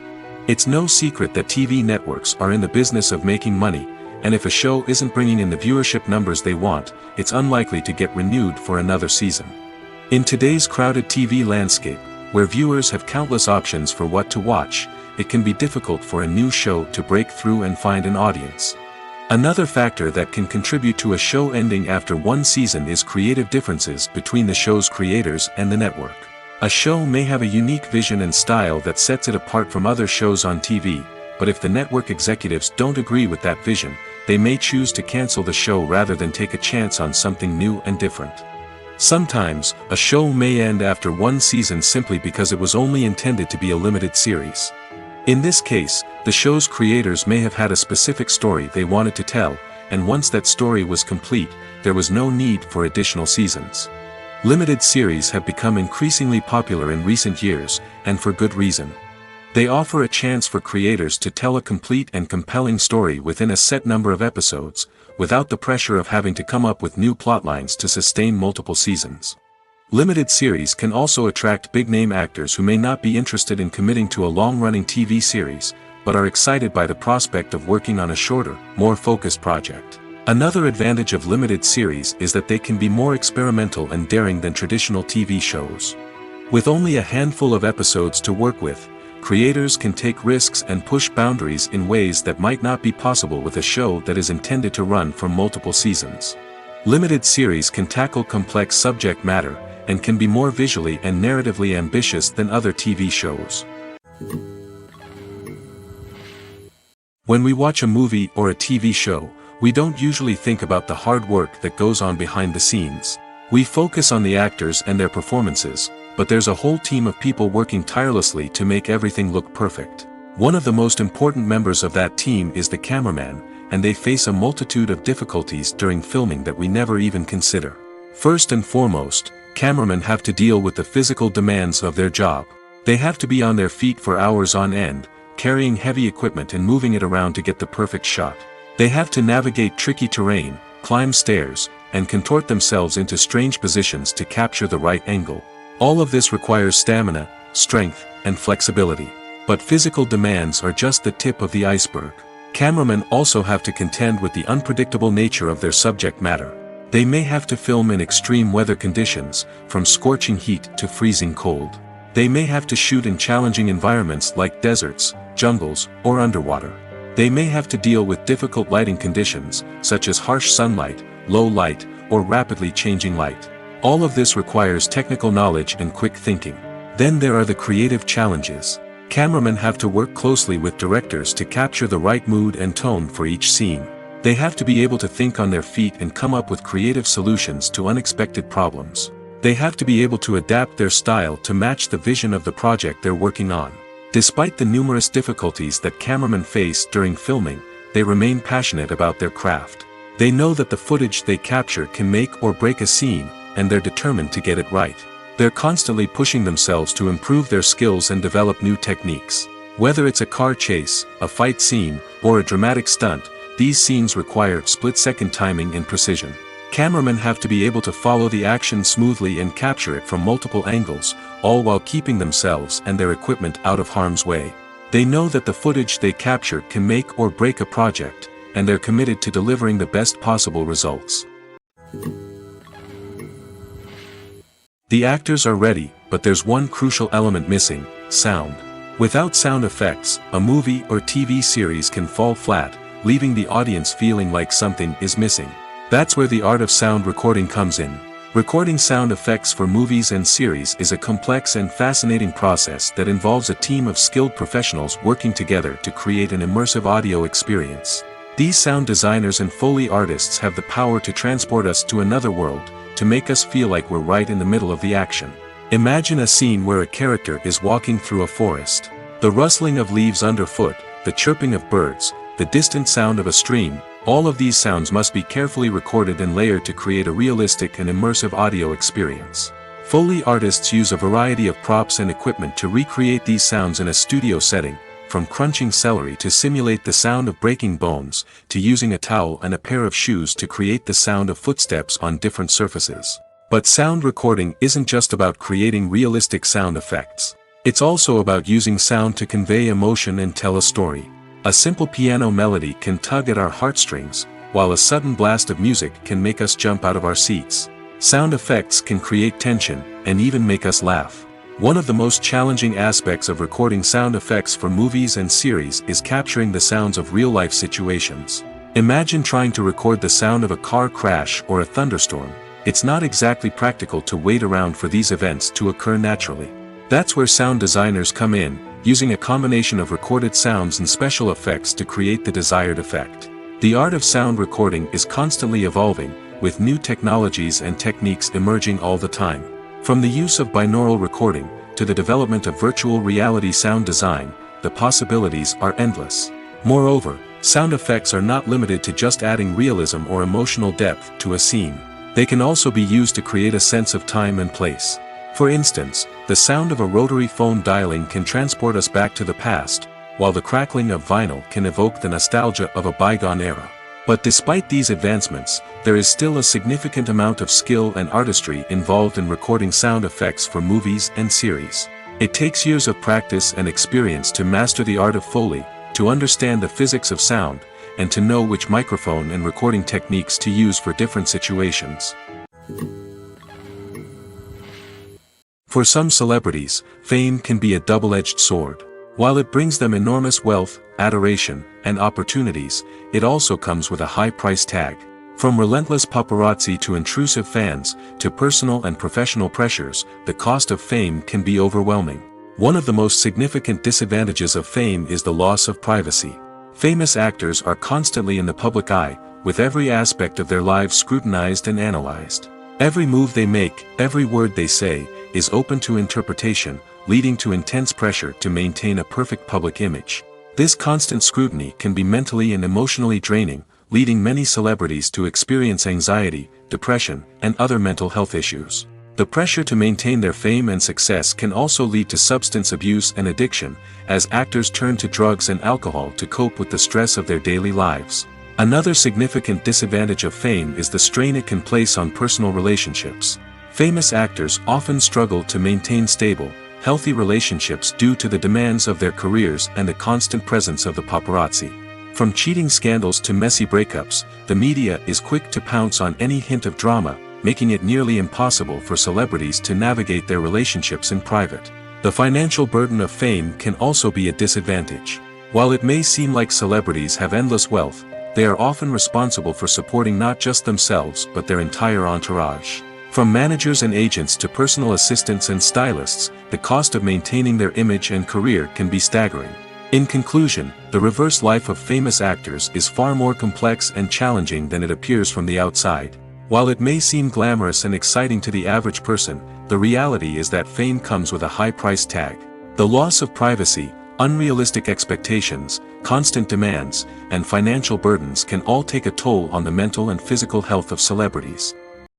Speaker 1: It's no secret that TV networks are in the business of making money, and if a show isn't bringing in the viewership numbers they want, it's unlikely to get renewed for another season. In today's crowded TV landscape, where viewers have countless options for what to watch, it can be difficult for a new show to break through and find an audience. Another factor that can contribute to a show ending after one season is creative differences between the show's creators and the network. A show may have a unique vision and style that sets it apart from other shows on TV, but if the network executives don't agree with that vision, they may choose to cancel the show rather than take a chance on something new and different. Sometimes, a show may end after one season simply because it was only intended to be a limited series. In this case, the show's creators may have had a specific story they wanted to tell, and once that story was complete, there was no need for additional seasons. Limited series have become increasingly popular in recent years, and for good reason. They offer a chance for creators to tell a complete and compelling story within a set number of episodes, without the pressure of having to come up with new plotlines to sustain multiple seasons. Limited series can also attract big-name actors who may not be interested in committing to a long-running TV series, but are excited by the prospect of working on a shorter, more focused project. Another advantage of limited series is that they can be more experimental and daring than traditional TV shows. With only a handful of episodes to work with, creators can take risks and push boundaries in ways that might not be possible with a show that is intended to run for multiple seasons. Limited series can tackle complex subject matter, and can be more visually and narratively ambitious than other TV shows. When we watch a movie or a TV show, we don't usually think about the hard work that goes on behind the scenes. We focus on the actors and their performances, but there's a whole team of people working tirelessly to make everything look perfect. One of the most important members of that team is the cameraman, and they face a multitude of difficulties during filming that we never even consider. First and foremost, cameramen have to deal with the physical demands of their job. They have to be on their feet for hours on end, carrying heavy equipment and moving it around to get the perfect shot. They have to navigate tricky terrain, climb stairs, and contort themselves into strange positions to capture the right angle. All of this requires stamina, strength, and flexibility. But physical demands are just the tip of the iceberg. Cameramen also have to contend with the unpredictable nature of their subject matter. They may have to film in extreme weather conditions, from scorching heat to freezing cold. They may have to shoot in challenging environments like deserts, jungles, or underwater. They may have to deal with difficult lighting conditions, such as harsh sunlight, low light, or rapidly changing light. All of this requires technical knowledge and quick thinking. Then there are the creative challenges. Cameramen have to work closely with directors to capture the right mood and tone for each scene. They have to be able to think on their feet and come up with creative solutions to unexpected problems. They have to be able to adapt their style to match the vision of the project they're working on. Despite the numerous difficulties that cameramen face during filming, they remain passionate about their craft. They know that the footage they capture can make or break a scene, and they're determined to get it right. They're constantly pushing themselves to improve their skills and develop new techniques. Whether it's a car chase, a fight scene, or a dramatic stunt, these scenes require split-second timing and precision. Cameramen have to be able to follow the action smoothly and capture it from multiple angles, all while keeping themselves and their equipment out of harm's way. They know that the footage they capture can make or break a project, and they're committed to delivering the best possible results. The actors are ready, but there's one crucial element missing: sound. Without sound effects, a movie or TV series can fall flat, leaving the audience feeling like something is missing. That's where the art of sound recording comes in. Recording sound effects for movies and series is a complex and fascinating process that involves a team of skilled professionals working together to create an immersive audio experience. These sound designers and Foley artists have the power to transport us to another world, to make us feel like we're right in the middle of the action. Imagine a scene where a character is walking through a forest. The rustling of leaves underfoot, the chirping of birds, the distant sound of a stream, all of these sounds must be carefully recorded and layered to create a realistic and immersive audio experience. Foley artists use a variety of props and equipment to recreate these sounds in a studio setting, from crunching celery to simulate the sound of breaking bones, to using a towel and a pair of shoes to create the sound of footsteps on different surfaces. But sound recording isn't just about creating realistic sound effects. It's also about using sound to convey emotion and tell a story. A simple piano melody can tug at our heartstrings, while a sudden blast of music can make us jump out of our seats. Sound effects can create tension, and even make us laugh. One of the most challenging aspects of recording sound effects for movies and series is capturing the sounds of real-life situations. Imagine trying to record the sound of a car crash or a thunderstorm. It's not exactly practical to wait around for these events to occur naturally. That's where sound designers come in, using a combination of recorded sounds and special effects to create the desired effect. The art of sound recording is constantly evolving, with new technologies and techniques emerging all the time. From the use of binaural recording, to the development of virtual reality sound design, the possibilities are endless. Moreover, sound effects are not limited to just adding realism or emotional depth to a scene. They can also be used to create a sense of time and place. For instance, the sound of a rotary phone dialing can transport us back to the past, while the crackling of vinyl can evoke the nostalgia of a bygone era. But despite these advancements, there is still a significant amount of skill and artistry involved in recording sound effects for movies and series. It takes years of practice and experience to master the art of Foley, to understand the physics of sound, and to know which microphone and recording techniques to use for different situations. For some celebrities, fame can be a double-edged sword. While it brings them enormous wealth, adoration, and opportunities, it also comes with a high price tag. From relentless paparazzi to intrusive fans, to personal and professional pressures, the cost of fame can be overwhelming. One of the most significant disadvantages of fame is the loss of privacy. Famous actors are constantly in the public eye, with every aspect of their lives scrutinized and analyzed. Every move they make, every word they say, is open to interpretation, leading to intense pressure to maintain a perfect public image. This constant scrutiny can be mentally and emotionally draining, leading many celebrities to experience anxiety, depression, and other mental health issues. The pressure to maintain their fame and success can also lead to substance abuse and addiction, as actors turn to drugs and alcohol to cope with the stress of their daily lives. Another significant disadvantage of fame is the strain it can place on personal relationships. Famous actors often struggle to maintain stable, healthy relationships due to the demands of their careers and the constant presence of the paparazzi. From cheating scandals to messy breakups, the media is quick to pounce on any hint of drama, making it nearly impossible for celebrities to navigate their relationships in private. The financial burden of fame can also be a disadvantage. While it may seem like celebrities have endless wealth, they are often responsible for supporting not just themselves but their entire entourage. From managers and agents to personal assistants and stylists, the cost of maintaining their image and career can be staggering. In conclusion, the reverse life of famous actors is far more complex and challenging than it appears from the outside. While it may seem glamorous and exciting to the average person, the reality is that fame comes with a high price tag. The loss of privacy, unrealistic expectations, constant demands, and financial burdens can all take a toll on the mental and physical health of celebrities.